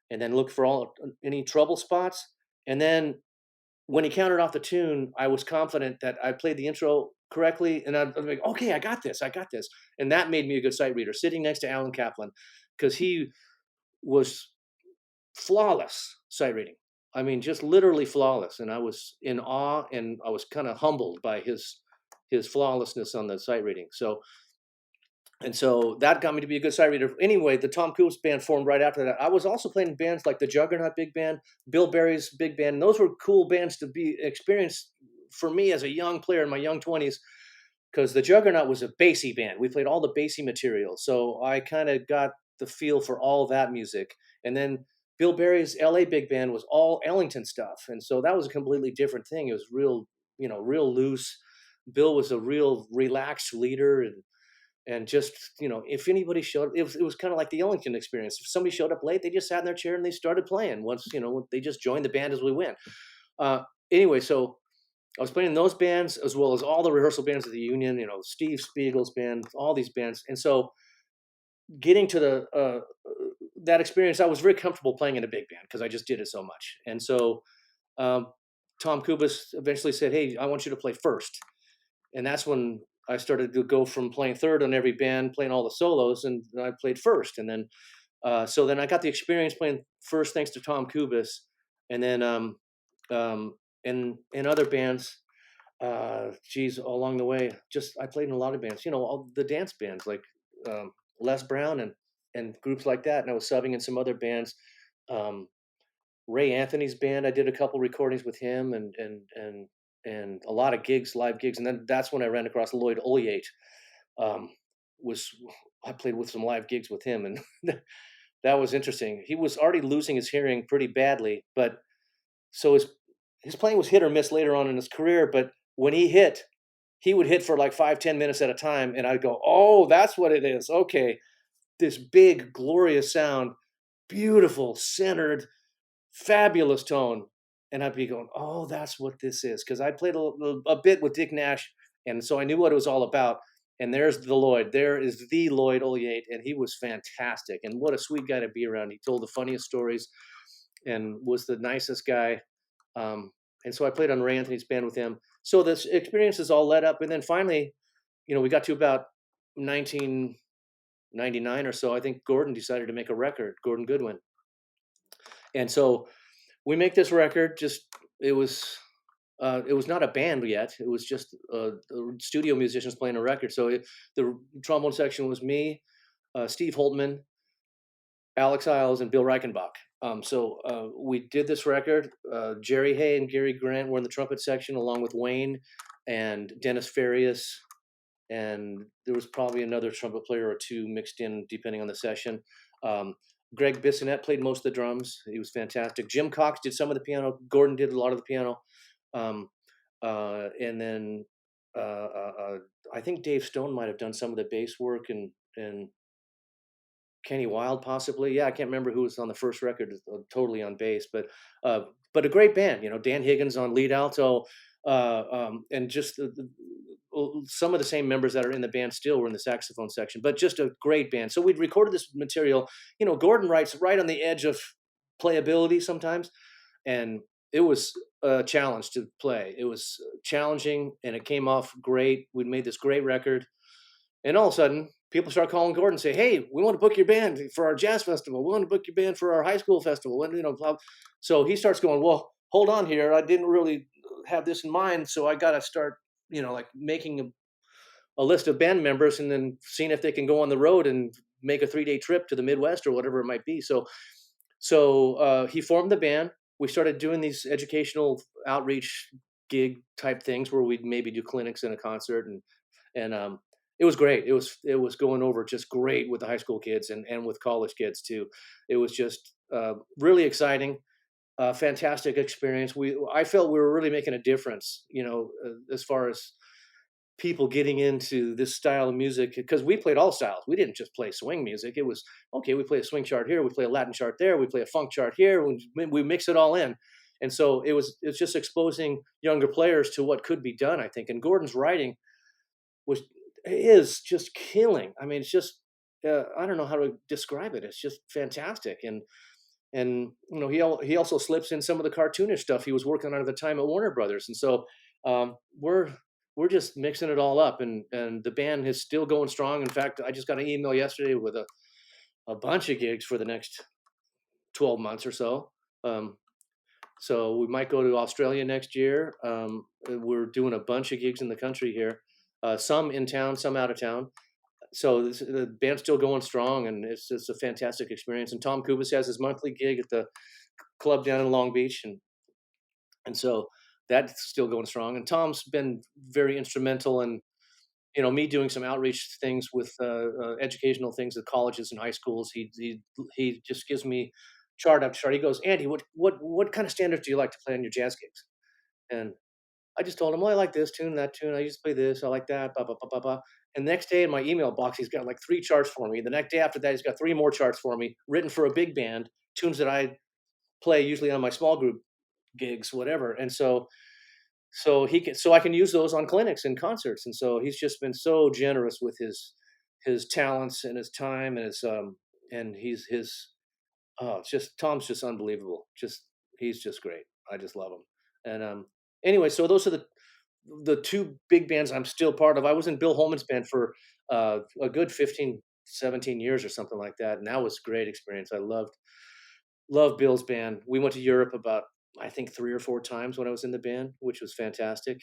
and then look for any trouble spots. And then when he counted off the tune, I was confident that I played the intro correctly, and I'd be like, okay, I got this. And that made me a good sight reader, sitting next to Alan Kaplan, because he was flawless sight reading. I mean, just literally flawless. And I was in awe, and I was kind of humbled by his flawlessness on the sight reading. So that got me to be a good sight reader. Anyway, the Tom Coops band formed right after that. I was also playing in bands like the Juggernaut Big Band, Bill Berry's Big Band. And those were cool bands to be experienced for me as a young player in my young 20s, because the Juggernaut was a bassy band. We played all the bassy material. So I kind of got the feel for all that music. And then Bill Berry's LA Big Band was all Ellington stuff. And so that was a completely different thing. It was real loose. Bill was a real relaxed leader, and just, if anybody showed, it was kind of like the Ellington experience. If somebody showed up late, they just sat in their chair and they started playing. Once, they just joined the band as we went. Anyway, so I was playing in those bands as well as all the rehearsal bands of the Union, Steve Spiegel's band, all these bands. And so getting to that experience, I was very comfortable playing in a big band because I just did it so much. And so Tom Kubas eventually said, hey, I want you to play first. And that's when I started to go from playing third on every band, playing all the solos, and I played first. And then, so then I got the experience playing first thanks to Tom Kubas. And then in other bands, along the way, I played in a lot of bands, all the dance bands like Les Brown and groups like that. And I was subbing in some other bands. Ray Anthony's band, I did a couple recordings with him, and a lot of gigs, live gigs. And then that's when I ran across Lloyd Oliate. I played with some live gigs with him, and that was interesting. He was already losing his hearing pretty badly, but so his playing was hit or miss later on in his career. But when he would hit for like 5-10 minutes at a time, and I'd go, oh, that's what it is. Okay, this big, glorious sound, beautiful, centered, fabulous tone. And I'd be going, oh, that's what this is. Because I played a bit with Dick Nash, and so I knew what it was all about. And there is the Lloyd Oliate, and he was fantastic. And what a sweet guy to be around. He told the funniest stories and was the nicest guy. And so I played on Ray Anthony's band with him. So this experience is all led up. And then finally, we got to about 1999 or so. I think Gordon decided to make a record, Gordon Goodwin. And so we make this record. It was not a band yet. It was just studio musicians playing a record. So the trombone section was me, Steve Holtman, Alex Isles, and Bill Reichenbach. So we did this record. Jerry Hay and Gary Grant were in the trumpet section, along with Wayne and Dennis Farias, and there was probably another trumpet player or two mixed in, depending on the session. Greg Bissonette played most of the drums. He was fantastic. Jim Cox did some of the piano. Gordon did a lot of the piano. And then I think Dave Stone might have done some of the bass work, and Kenny Wild possibly. Yeah, I can't remember who was on the first record totally on bass, but a great band. You know, Dan Higgins on lead alto, and just some of the same members that are in the band still were in the saxophone section. But just a great band. So we'd recorded this material. You know, Gordon writes right on the edge of playability sometimes, and it was a challenge to play. It was challenging, and it came off great. We'd made this great record, and all of a sudden, people start calling Gordon and say, "Hey, we want to book your band for our jazz festival. We want to book your band for our high school festival." And blah. So he starts going, "Well, hold on here. I didn't really have this in mind, so I got to start, like making a list of band members and then seeing if they can go on the road and make a 3-day trip to the Midwest or whatever it might be." So he formed the band. We started doing these educational outreach gig type things where we'd maybe do clinics and a concert, and it was great. It was going over just great with the high school kids and with college kids too. It was just really exciting, fantastic experience. I felt we were really making a difference, as far as people getting into this style of music, because we played all styles. We didn't just play swing music. It was okay. We play a swing chart here. We play a Latin chart there. We play a funk chart here. We mix it all in. And so it's just exposing younger players to what could be done, I think. And Gordon's writing was is just killing. I mean, it's just I don't know how to describe it. It's just fantastic. And he also slips in some of the cartoonish stuff he was working on at the time at Warner Brothers. And so um, we're we're just mixing it all up, and the band is still going strong. In fact, I just got an email yesterday with a bunch of gigs for the next 12 months or so. Um, so we might go to Australia next year. We're doing a bunch of gigs in the country here, some in town, some out of town. So the band's still going strong, and it's a fantastic experience. And Tom Kubis has his monthly gig at the club down in Long Beach, and so that's still going strong. And Tom's been very instrumental in me doing some outreach things with educational things at colleges and high schools. He just gives me chart after chart. He goes, "Andy, what kind of standards do you like to play on your jazz gigs?" And I just told him, "Well, I like this tune, that tune. I used to play this. I like that. Blah blah blah blah blah." And the next day in my email box, he's got like 3 charts for me. The next day after that, he's got 3 more charts for me, written for a big band, tunes that I play usually on my small group gigs, whatever. And so I can use those on clinics and concerts. And so he's just been so generous with his talents and his time and his it's just Tom's just unbelievable. He's just great. I just love him. And anyway, so those are the 2 big bands I'm still part of. I was in Bill Holman's band for a good 15, 17 years or something like that, and that was a great experience. I loved Bill's band. We went to Europe about, I think, 3 or 4 times when I was in the band, which was fantastic.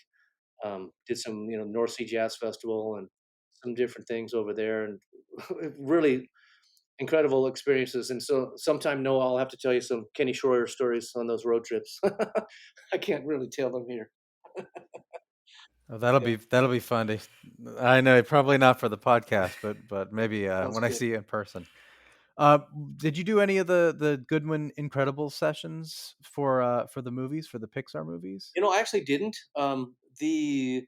Did some, North Sea Jazz Festival and some different things over there, and really incredible experiences. And so sometime, Noah, I'll have to tell you some Kenny Schroyer stories on those road trips. I can't really tell them here. Oh, Yeah, that'll be fun to. I know probably not for the podcast, but maybe sounds when I good. see you in person. Uh, did you do any of the Goodwin Incredible sessions for the movies, for the Pixar movies? I actually didn't. The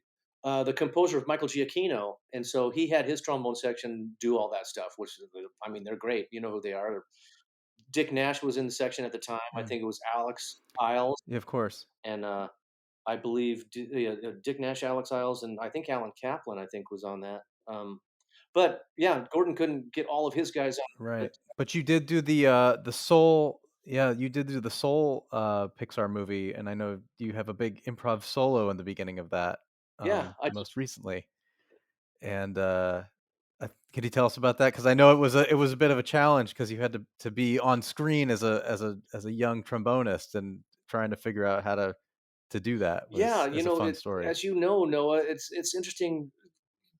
composer of Michael Giacchino, and so he had his trombone section do all that stuff, which I mean, they're great. You know who they are. Dick Nash was in the section at the time. I Mm. think it was Alex Isles, Yeah, of course. and I believe Dick Nash, Alex Isles, and I think Alan Kaplan, I think, was on that. But yeah, Gordon couldn't get all of his guys on. But Right. But you did do the Soul. Yeah, you did do the Soul Pixar movie, and I know you have a big improv solo in the beginning of that yeah, I just most recently. And can you tell us about that? Because I know it was a bit of a challenge because you had to be on screen as a young trombonist and trying to figure out how to do that yeah, was is a fun it story. as you know, Noah, it's interesting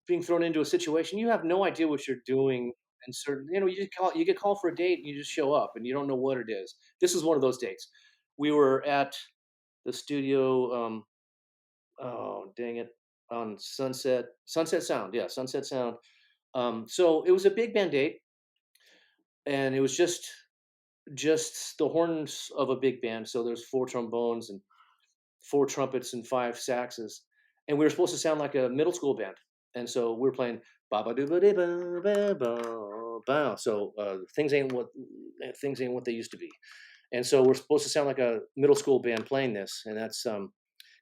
being thrown into a situation you have no idea what you're doing. And certain, you get called for a date and you just show up and you don't know what it is. This is one of those dates. We were at the studio. Oh, dang it, on Sunset Sound. Yeah, Sunset Sound. So it was a big band date, and it was just the horns of a big band. So there's 4 trombones and 4 trumpets and 5 saxes. and we were supposed to sound like a middle school band. And so we were playing ba ba doo ba dee ba ba ba ba. So things ain't what they used to be. And so we're supposed to sound like a middle school band playing this, and that's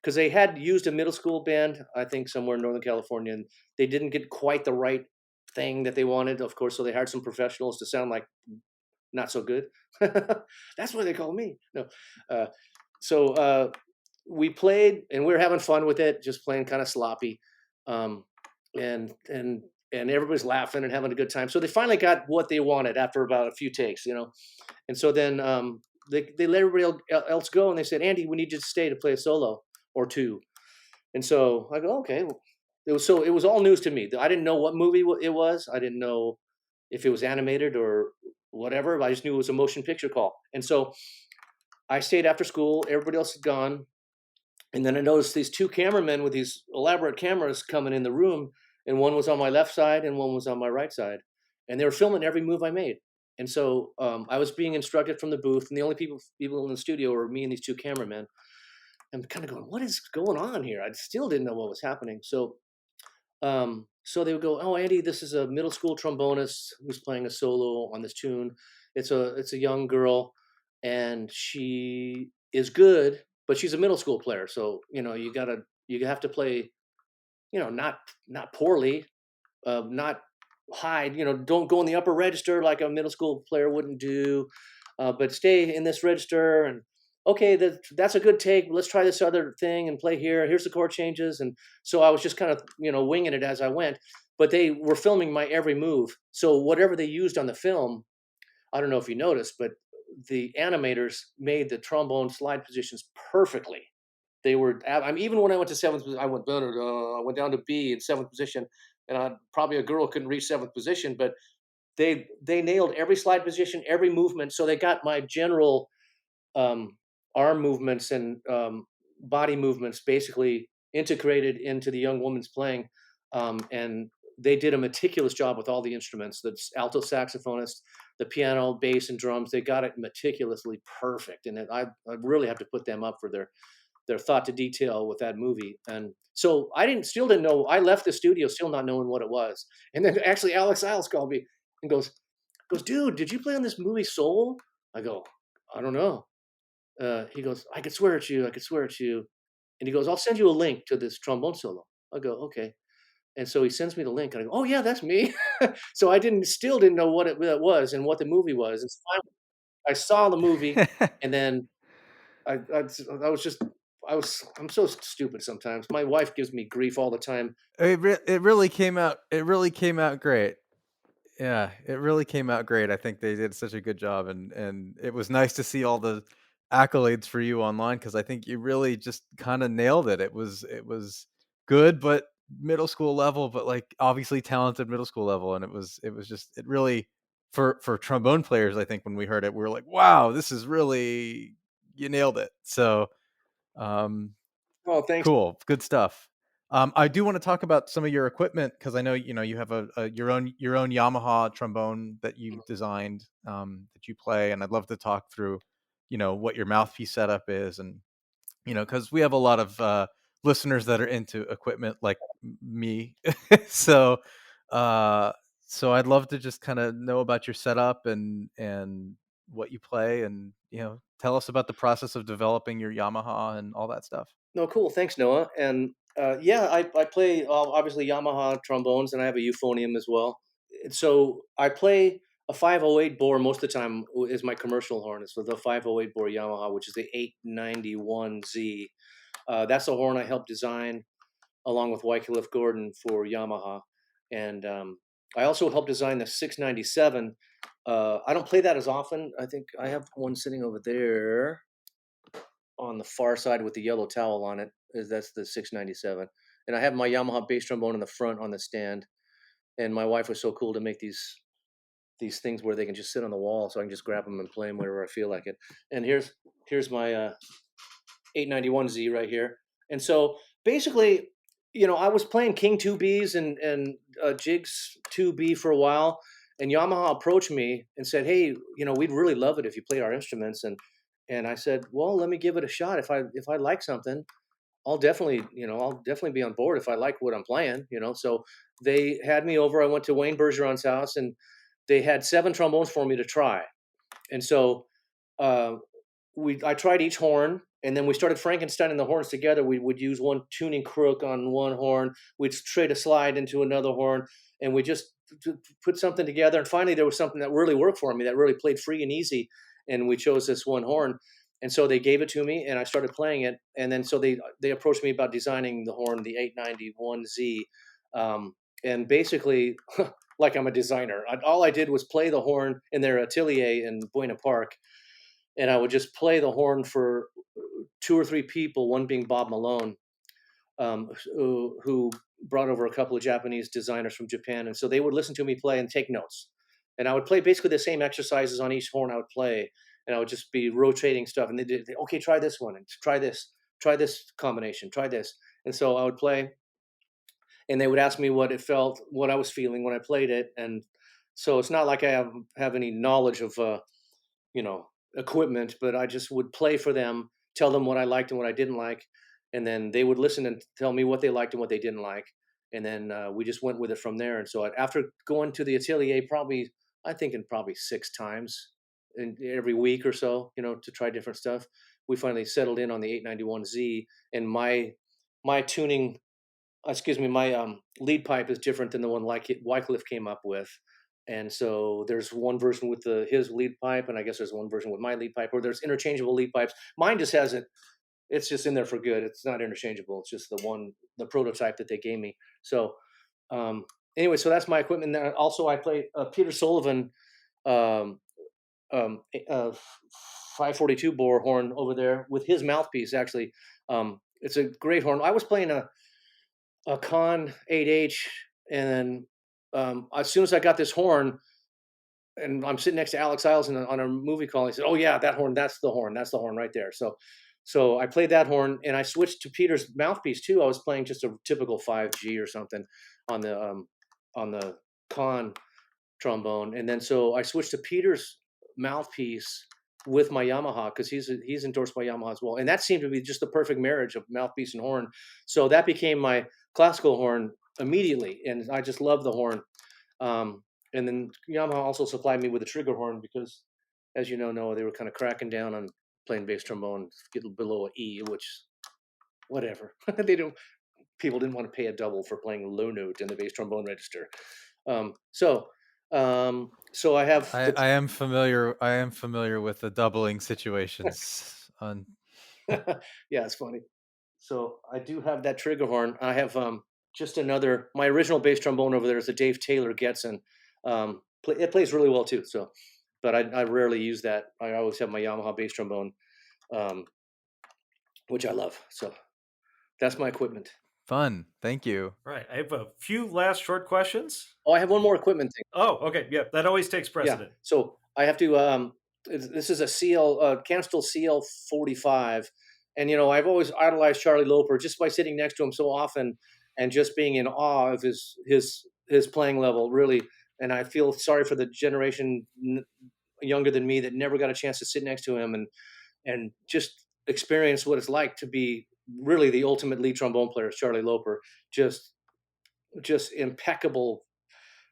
because they had used a middle school band, I think somewhere in Northern California, and they didn't get quite the right thing that they wanted, of course. So they hired some professionals to sound like not so good. That's what they call me. No, uh, so we played, and we were having fun with it, just playing kind of sloppy, um, and and and everybody's laughing and having a good time. So they finally got what they wanted after about a few takes, and so then they let everybody else go, and they said, Andy, we need you to stay to play a solo or two. And so I go, okay. Well, it was all news to me. I didn't know what movie it was. I didn't know if it was animated or whatever. I just knew it was a motion picture call. And so I stayed after school. Everybody else had gone. And then I noticed these two cameramen with these elaborate cameras coming in the room, and one was on my left side and one was on my right side, and they were filming every move I made. And so I was being instructed from the booth, and the only people in the studio were me and these two cameramen. I'm kind of going, what is going on here? I still didn't know what was happening. So they would go, oh, Andy, this is a middle school trombonist who's playing a solo on this tune. It's a young girl, and she is good, but she's a middle school player. So you have to play, not poorly, not high. Don't go in the upper register like a middle school player wouldn't do, but stay in this register. And okay, that's a good take. Let's try this other thing and play here. Here's the chord changes. And so I was just kind of winging it as I went. But they were filming my every move. So whatever they used on the film, I don't know if you noticed, but the animators made the trombone slide positions perfectly. They were. I mean, even when I went to seventh, I went down to B in seventh position, and probably a girl couldn't reach seventh position, but they nailed every slide position, every movement. So they got my general um, arm movements and body movements basically integrated into the young woman's playing, and they did a meticulous job with all the instruments. The alto saxophonist, the piano, bass, and drums. They got it meticulously perfect, and I really have to put them up for their thought to detail with that movie. And so still didn't know. I left the studio still not knowing what it was. And then actually Alex Isles called me and goes, dude, did you play on this movie Soul? I go, I don't know. He goes, I could swear it's you. I could swear it's you. And he goes, I'll send you a link to this trombone solo. I go, okay. And so he sends me the link, and I go, oh yeah, that's me. So I still didn't know what it was and what the movie was. And so finally, I saw the movie, and then I was just I'm so stupid sometimes. My wife gives me grief all the time. It really came out. It really came out great. Yeah, it really came out great. I think they did such a good job, and it was nice to see all the accolades for you online because I think you really just kind of nailed it. It was good, but middle school level, but like obviously talented middle school level, and it was just it really for trombone players. I think when we heard it, we were like, wow, this is really you nailed it. So um, Oh, thanks. cool, good stuff. I do want to talk about some of your equipment because I know you have your own Yamaha trombone that you designed that you play, and I'd love to talk through what your mouthpiece setup is, and because we have a lot of listeners that are into equipment like me, so uh, so I'd love to just kind of know about your setup and what you play, and tell us about the process of developing your Yamaha and all that stuff. No, cool. Thanks, Noah. And yeah, I play obviously Yamaha trombones, and I have a euphonium as well. And so I play a 508 bore most of the time is my commercial horn. It's the 508 bore Yamaha, which is the 891Z. That's a horn I helped design along with Wycliffe Gordon for Yamaha. And I also helped design the 697. I don't play that as often. I think I have one sitting over there on the far side with the yellow towel on it. That's the 697. And I have my Yamaha bass trombone in the front on the stand. And my wife was so cool to make these things where they can just sit on the wall, so I can just grab them and play them whenever I feel like it. And here's my 891Z right here. And so basically, I was playing King 2Bs and Jigs 2B for a while, and Yamaha approached me and said, "Hey, we'd really love it if you play our instruments." And I said, "Well, let me give it a shot. If I like something, I'll definitely be on board if I like what I'm playing, you know. So they had me over. I went to Wayne Bergeron's house, and they had 7 trombones for me to try. And so uh, I tried each horn, and then we started Frankensteining the horns together. We would use one tuning crook on one horn, we'd trade a slide into another horn, and we just put something together. And finally, there was something that really worked for me, that really played free and easy, and we chose this one horn. And so they gave it to me, and I started playing it. And then so they approached me about designing the horn, the 891Z, and basically. Like I'm a designer. All I did was play the horn in their atelier in Buena Park, and I would just play the horn for 2 or 3 people, one being Bob Malone, who brought over a couple of Japanese designers from Japan. And so they would listen to me play and take notes. And I would play basically the same exercises on each horn I would play. And I would just be rotating stuff. And okay, try this one, and try this combination, try this. And so I would play, and they would ask me what I was feeling when I played it. And so it's not like I have any knowledge of, you know, equipment, but I just would play for them, tell them what I liked and what I didn't like, and then they would listen and tell me what they liked and what they didn't like, and then we just went with it from there. And so after going to the atelier, I think in probably 6 times in every week or so, you know, to try different stuff, we finally settled in on the 891Z. And my tuning, excuse me, my lead pipe is different than the one like Wycliffe came up with. And so there's one version with his lead pipe, and I guess there's one version with my lead pipe, or there's interchangeable lead pipes. Mine just has it; it's just in there for good. It's not interchangeable. It's just the prototype that they gave me. So anyway, so that's my equipment. And also, I play Peter Sullivan um, uh, 542 bore horn over there with his mouthpiece. Actually, it's a great horn. I was playing a Con 8H, and then as soon as I got this horn, and I'm sitting next to Alex Isles on a movie call, he said, "Oh yeah, that horn, that's the horn right there." So I played that horn, and I switched to Peter's mouthpiece too. I was playing just a typical 5G or something on the Con trombone, and then so I switched to Peter's mouthpiece with my Yamaha, because he's endorsed by Yamaha as well, and that seemed to be just the perfect marriage of mouthpiece and horn. So that became my classical horn immediately, and I just love the horn. And then Yamaha also supplied me with a trigger horn because, as you know, Noah, they were kind of cracking down on playing bass trombone, get below an E, which whatever. They don't. People didn't want to pay a double for playing low note in the bass trombone register. Um, so, so I have. I am familiar. I am familiar with the doubling situations. On Yeah, it's funny. So I do have that trigger horn. I have just another. My original bass trombone over there is a Dave Taylor Getson. It plays really well too. So, but I rarely use that. I always have my Yamaha bass trombone, um, which I love. So that's my equipment. fun. Thank you. Right. I have a few last short questions. Oh, I have one more equipment thing. Oh, okay. Yeah, that always takes precedent. Yeah. So I have to. This is a Canstel CL 45, and you know I've always idolized Charlie Loper just by sitting next to him so often, and just being in awe of his playing level, really. And I feel sorry for the generation younger than me that never got a chance to sit next to him and just experience what it's like to be really the ultimate lead trombone player, Charlie Loper. Just impeccable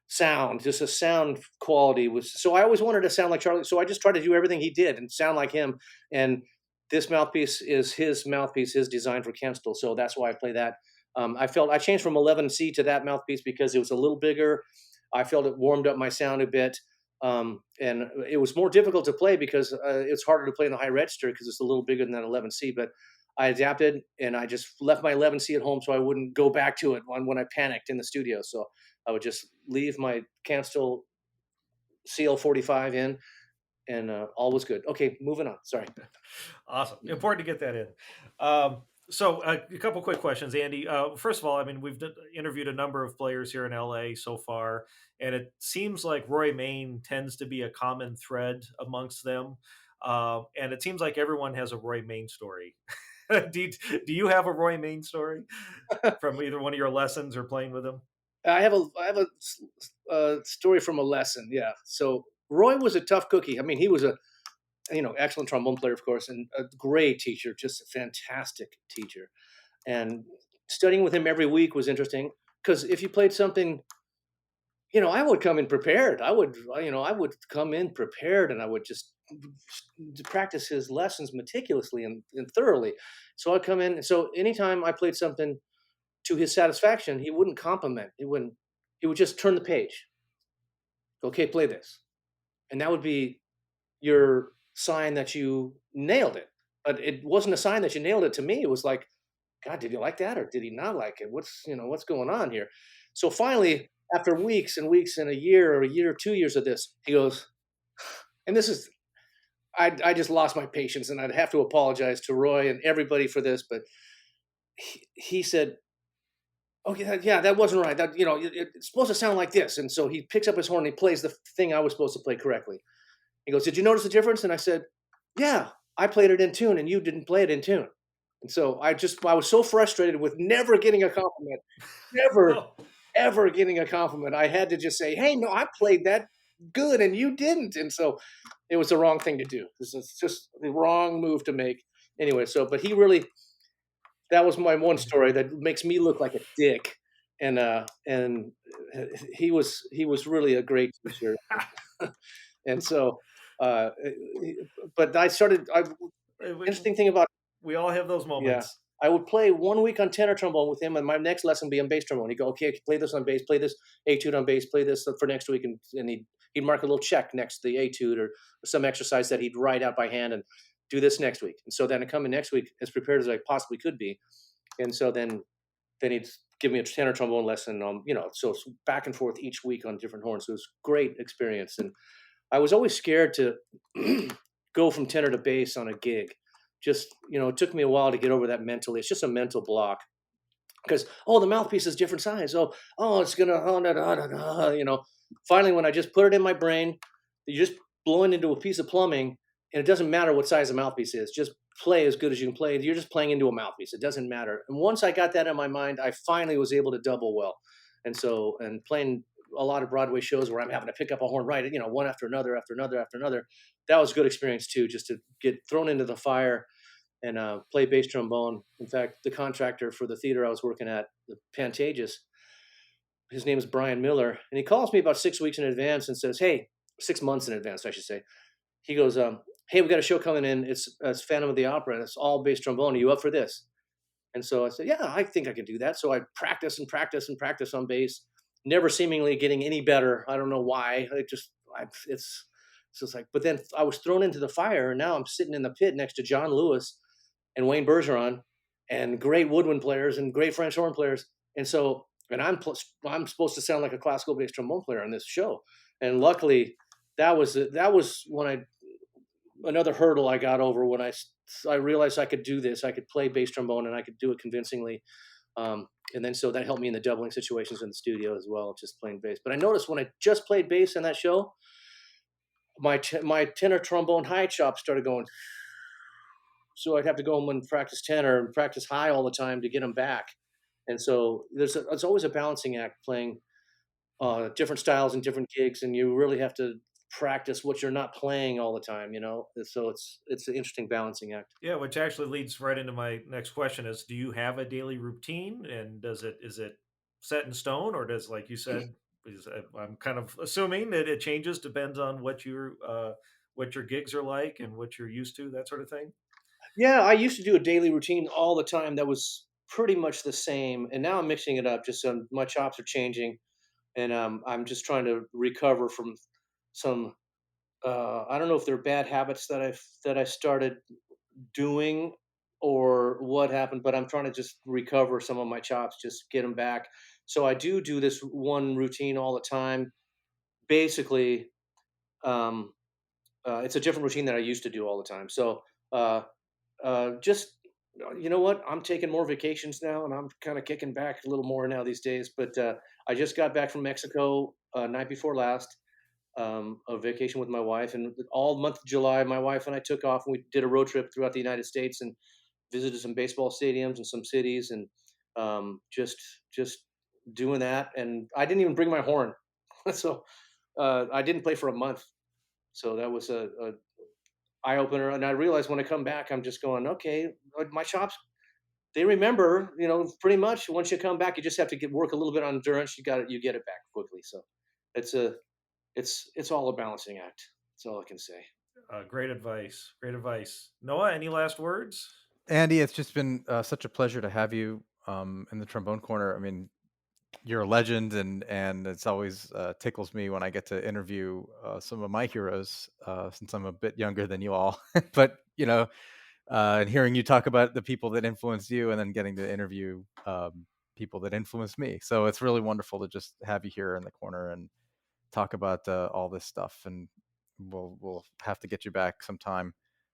sound, just a sound quality was. So I always wanted to sound like Charlie. So I just tried to do everything he did and sound like him. And this mouthpiece is his mouthpiece, his design for Kenstel. So that's why I play that. I changed from 11C to that mouthpiece because it was a little bigger. I felt it warmed up my sound a bit. And it was more difficult to play because it's harder to play in the high register because it's a little bigger than that 11C. But I adapted, and I just left my 11C at home so I wouldn't go back to it when I panicked in the studio. So I would just leave my Canstel CL45 in, and all was good. Okay, moving on. Sorry. Awesome. Important to get that in. So a couple quick questions, Andy. First of all, I mean, we've interviewed a number of players here in LA so far, and it seems like Roy Main tends to be a common thread amongst them. And it seems like everyone has a Roy Main story. do you have a Roy Main story from either one of your lessons or playing with him? I have a story from a lesson. Yeah. So Roy was a tough cookie. I mean, he was a excellent trombone player, of course, and a great teacher, just a fantastic teacher. And studying with him every week was interesting because if you played something, I would come in prepared. I would come in prepared, and I would just practice his lessons meticulously and thoroughly. So I'd come in. So anytime I played something to his satisfaction, he wouldn't compliment. He would just turn the page. Okay, play this, and that would be your sign that you nailed it. But it wasn't a sign that you nailed it to me. It was like, God, did he like that or did he not like it? What's going on here? So finally, after weeks and weeks and a year or 2 years of this, he goes, and this is, I just lost my patience, and I'd have to apologize to Roy and everybody for this, but he said, okay, yeah, that wasn't right. That, it's supposed to sound like this. And so he picks up his horn and he plays the thing I was supposed to play correctly. He goes, did you notice the difference? And I said, yeah, I played it in tune and you didn't play it in tune. And so I was so frustrated with never getting a compliment, never, Oh, ever getting a compliment. I had to just say, hey, no, I played that good and you didn't. And so it was the wrong thing to do. This is just the wrong move to make. Anyway, but that was my one story that makes me look like a dick. And he was really a great teacher. And so, uh, but we, interesting thing about, we all have those yeah, moments. I would play 1 week on tenor trombone with him, and my next lesson would be on bass trombone. He'd go, okay, play this on bass, play this etude on bass, play this for next week, and he'd mark a little check next to the etude or some exercise that he'd write out by hand and do this next week. And so then I come in next week as prepared as I possibly could be, and so then he'd give me a tenor trombone lesson, so it's back and forth each week on different horns. So it was a great experience, and I was always scared to go from tenor to bass on a gig. Just, it took me a while to get over that mentally. It's just a mental block because, the mouthpiece is different size. It's going to, finally, when I just put it in my brain, you just blowing into a piece of plumbing and it doesn't matter what size the mouthpiece is. Just play as good as you can play. You're just playing into a mouthpiece. It doesn't matter. And once I got that in my mind, I finally was able to double well. And playing a lot of Broadway shows where I'm having to pick up a horn, right, one after another, after another, after another. That was a good experience too, just to get thrown into the fire and play bass trombone. In fact, the contractor for the theater I was working at, the Pantages, his name is Brian Miller, and he calls me about 6 weeks in advance and says, hey, 6 months in advance, I should say. He goes, hey, we got a show coming in. It's Phantom of the Opera, and it's all bass trombone. Are you up for this? And so I said, yeah, I think I can do that. So I practice and practice and practice on bass, never seemingly getting any better. I don't know why. It's just like, but then I was thrown into the fire, and now I'm sitting in the pit next to John Lewis and Wayne Bergeron and great woodwind players and great French horn players. And so, and I'm supposed to sound like a classical bass trombone player on this show. And luckily that was another hurdle I got over when I realized I could do this. I could play bass trombone and I could do it convincingly. And then so that helped me in the doubling situations in the studio as well, just playing bass. But I noticed when I just played bass in that show, my tenor trombone high chop started going. So I'd have to go home and practice tenor and practice high all the time to get them back. And so it's always a balancing act playing different styles and different gigs, and you really have to practice what you're not playing all the time, So it's an interesting balancing act. Yeah, which actually leads right into my next question: is do you have a daily routine, and is it set in stone, or does, like you said, I'm kind of assuming that it changes, depends on what your gigs are like and what you're used to, that sort of thing. Yeah, I used to do a daily routine all the time that was pretty much the same, and now I'm mixing it up. Just my chops are changing, and I'm just trying to recover from some. I don't know if they're bad habits that I started doing or what happened, but I'm trying to just recover some of my chops, just get them back. So I do this one routine all the time. Basically, um, it's a different routine that I used to do all the time. So uh, just you know what, I'm taking more vacations now, and I'm kind of kicking back a little more now these days. But I just got back from Mexico night before last. A vacation with my wife, and all month of July, my wife and I took off, and we did a road trip throughout the United States and visited some baseball stadiums and some cities, and just doing that. And I didn't even bring my horn, so I didn't play for a month. So that was a eye opener. And I realized when I come back, I'm just going, okay, my chops they remember, pretty much once you come back, you just have to work a little bit on endurance. You get it back quickly. So it's a, it's all a balancing act. That's all I can say. Great advice. Great advice. Noah, any last words? Andy, it's just been such a pleasure to have you in the trombone corner. I mean, you're a legend, and it's always tickles me when I get to interview some of my heroes, since I'm a bit younger than you all. But and hearing you talk about the people that influenced you, and then getting to interview people that influenced me, so it's really wonderful to just have you here in the corner and talk about all this stuff. And we'll have to get you back sometime.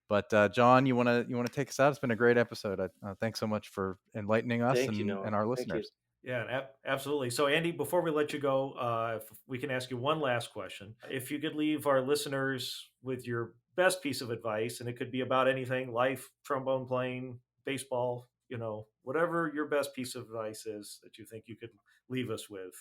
But John, you want to take us out? It's been a great episode. Thanks so much for enlightening us Thank you, Noah. and our Thank you. listeners. Yeah, absolutely. So, Andy, before we let you go, if we can ask you one last question. If you could leave our listeners with your best piece of advice, and it could be about anything, life, trombone playing, baseball, whatever your best piece of advice is that you think you could leave us with,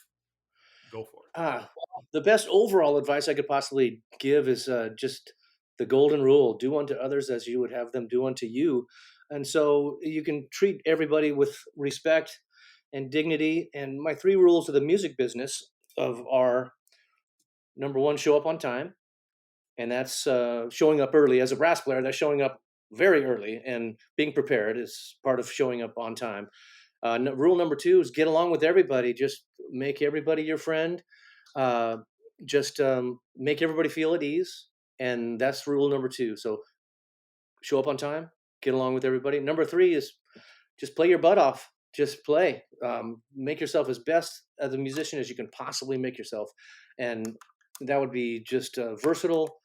go for it. Well, the best overall advice I could possibly give is just the golden rule: do unto others as you would have them do unto you. And so you can treat everybody with respect and dignity. And my three rules of the music business are: number one, show up on time, and that's showing up early. As a brass player, that's showing up very early, and being prepared is part of showing up on time. Rule number two is get along with everybody. Just make everybody your friend. Uh, just make everybody feel at ease, and that's rule number two. So show up on time, get along with everybody. Number three is just play your butt off. Just play. Make yourself as best as a musician as you can possibly make yourself, and that would be just versatile.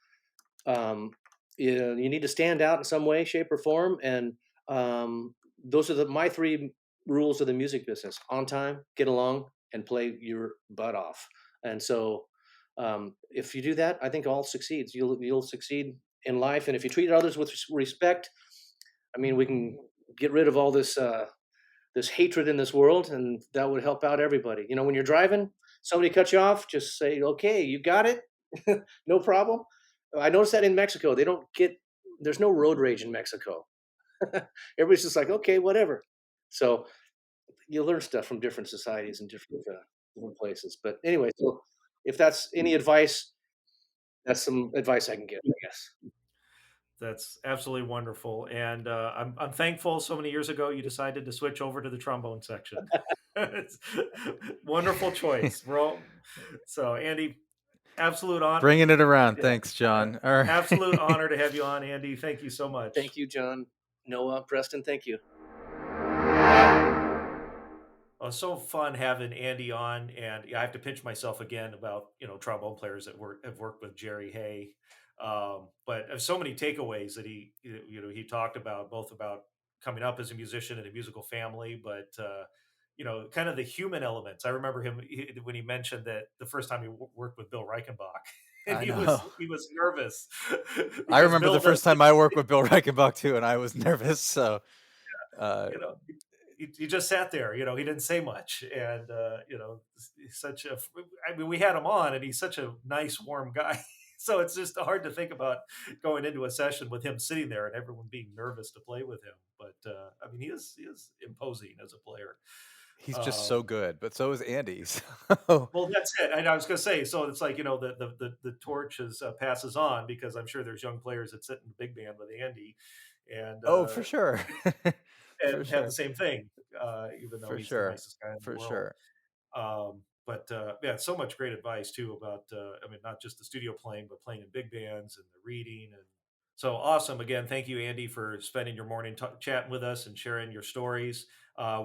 You need to stand out in some way, shape, or form, and those are my three rules of the music business: on time, get along, and play your butt off. And so, if you do that, I think all succeeds. You'll succeed in life, and if you treat others with respect, I mean, we can get rid of all this hatred in this world, and that would help out everybody. When you're driving, somebody cuts you off, just say, "Okay, you got it, no problem." I noticed that in Mexico, they don't get. There's no road rage in Mexico. Everybody's just like, "Okay, whatever." So you learn stuff from different societies and different places. But anyway, so if that's any advice, that's some advice I can give, I guess. That's absolutely wonderful, and I'm thankful. So many years ago, you decided to switch over to the trombone section. It's wonderful choice. So Andy, absolute honor. Bringing it around. Yeah, Thanks, John. All absolute right. honor to have you on, Andy. Thank you so much. Thank you, John, Noah, Preston. Thank you. So fun having Andy on, and yeah, I have to pinch myself again about trombone players that have worked with Jerry Hay, but so many takeaways that he talked about, both about coming up as a musician in a musical family, but kind of the human elements. I remember when he mentioned that the first time he worked with Bill Reichenbach, and I he was know. he was nervous I because remember Bill the first does. time I worked with Bill Reichenbach too, and I was nervous. So, uh, you know, he just sat there, he didn't say much. And, he's I mean, we had him on and he's such a nice, warm guy. So it's just hard to think about going into a session with him sitting there and everyone being nervous to play with him. But, I mean, he is imposing as a player. he's just Um, so good, but so is Andy. So, well, that's it. And I was going to say, so it's like, the torch passes on, because I'm sure there's young players that sit in the big band with Andy and, oh, for sure. For have the sure. same thing, even though For he's the sure. nicest guy in the For world. sure. But yeah, so much great advice too about, I mean, not just the studio playing, but playing in big bands and the reading. And so awesome. Again, thank you, Andy, for spending your morning chatting with us and sharing your stories.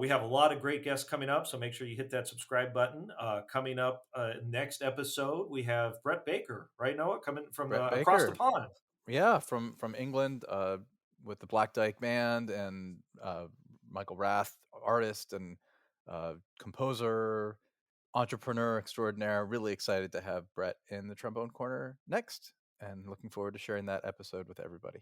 We have a lot of great guests coming up, so make sure you hit that subscribe button. Coming up next episode, we have Brett Baker, right, Noah, coming from Brett across the Baker. pond. Yeah, from England, with the Black Dyke Band, and Michael Rath, artist and composer, entrepreneur extraordinaire. Really excited to have Brett in the trombone corner next, and looking forward to sharing that episode with everybody.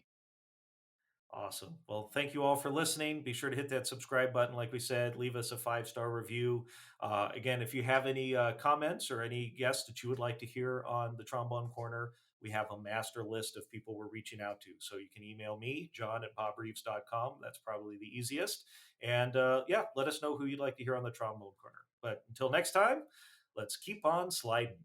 Awesome. Well, thank you all for listening. Be sure to hit that subscribe button. Like we said, leave us a 5-star review. Again, if you have any comments or any guests that you would like to hear on the Trombone Corner, We have a master list of people we're reaching out to. So you can email me, john@bobreeves.com. That's probably the easiest. And yeah, let us know who you'd like to hear on the Trombone Corner. But until next time, let's keep on sliding.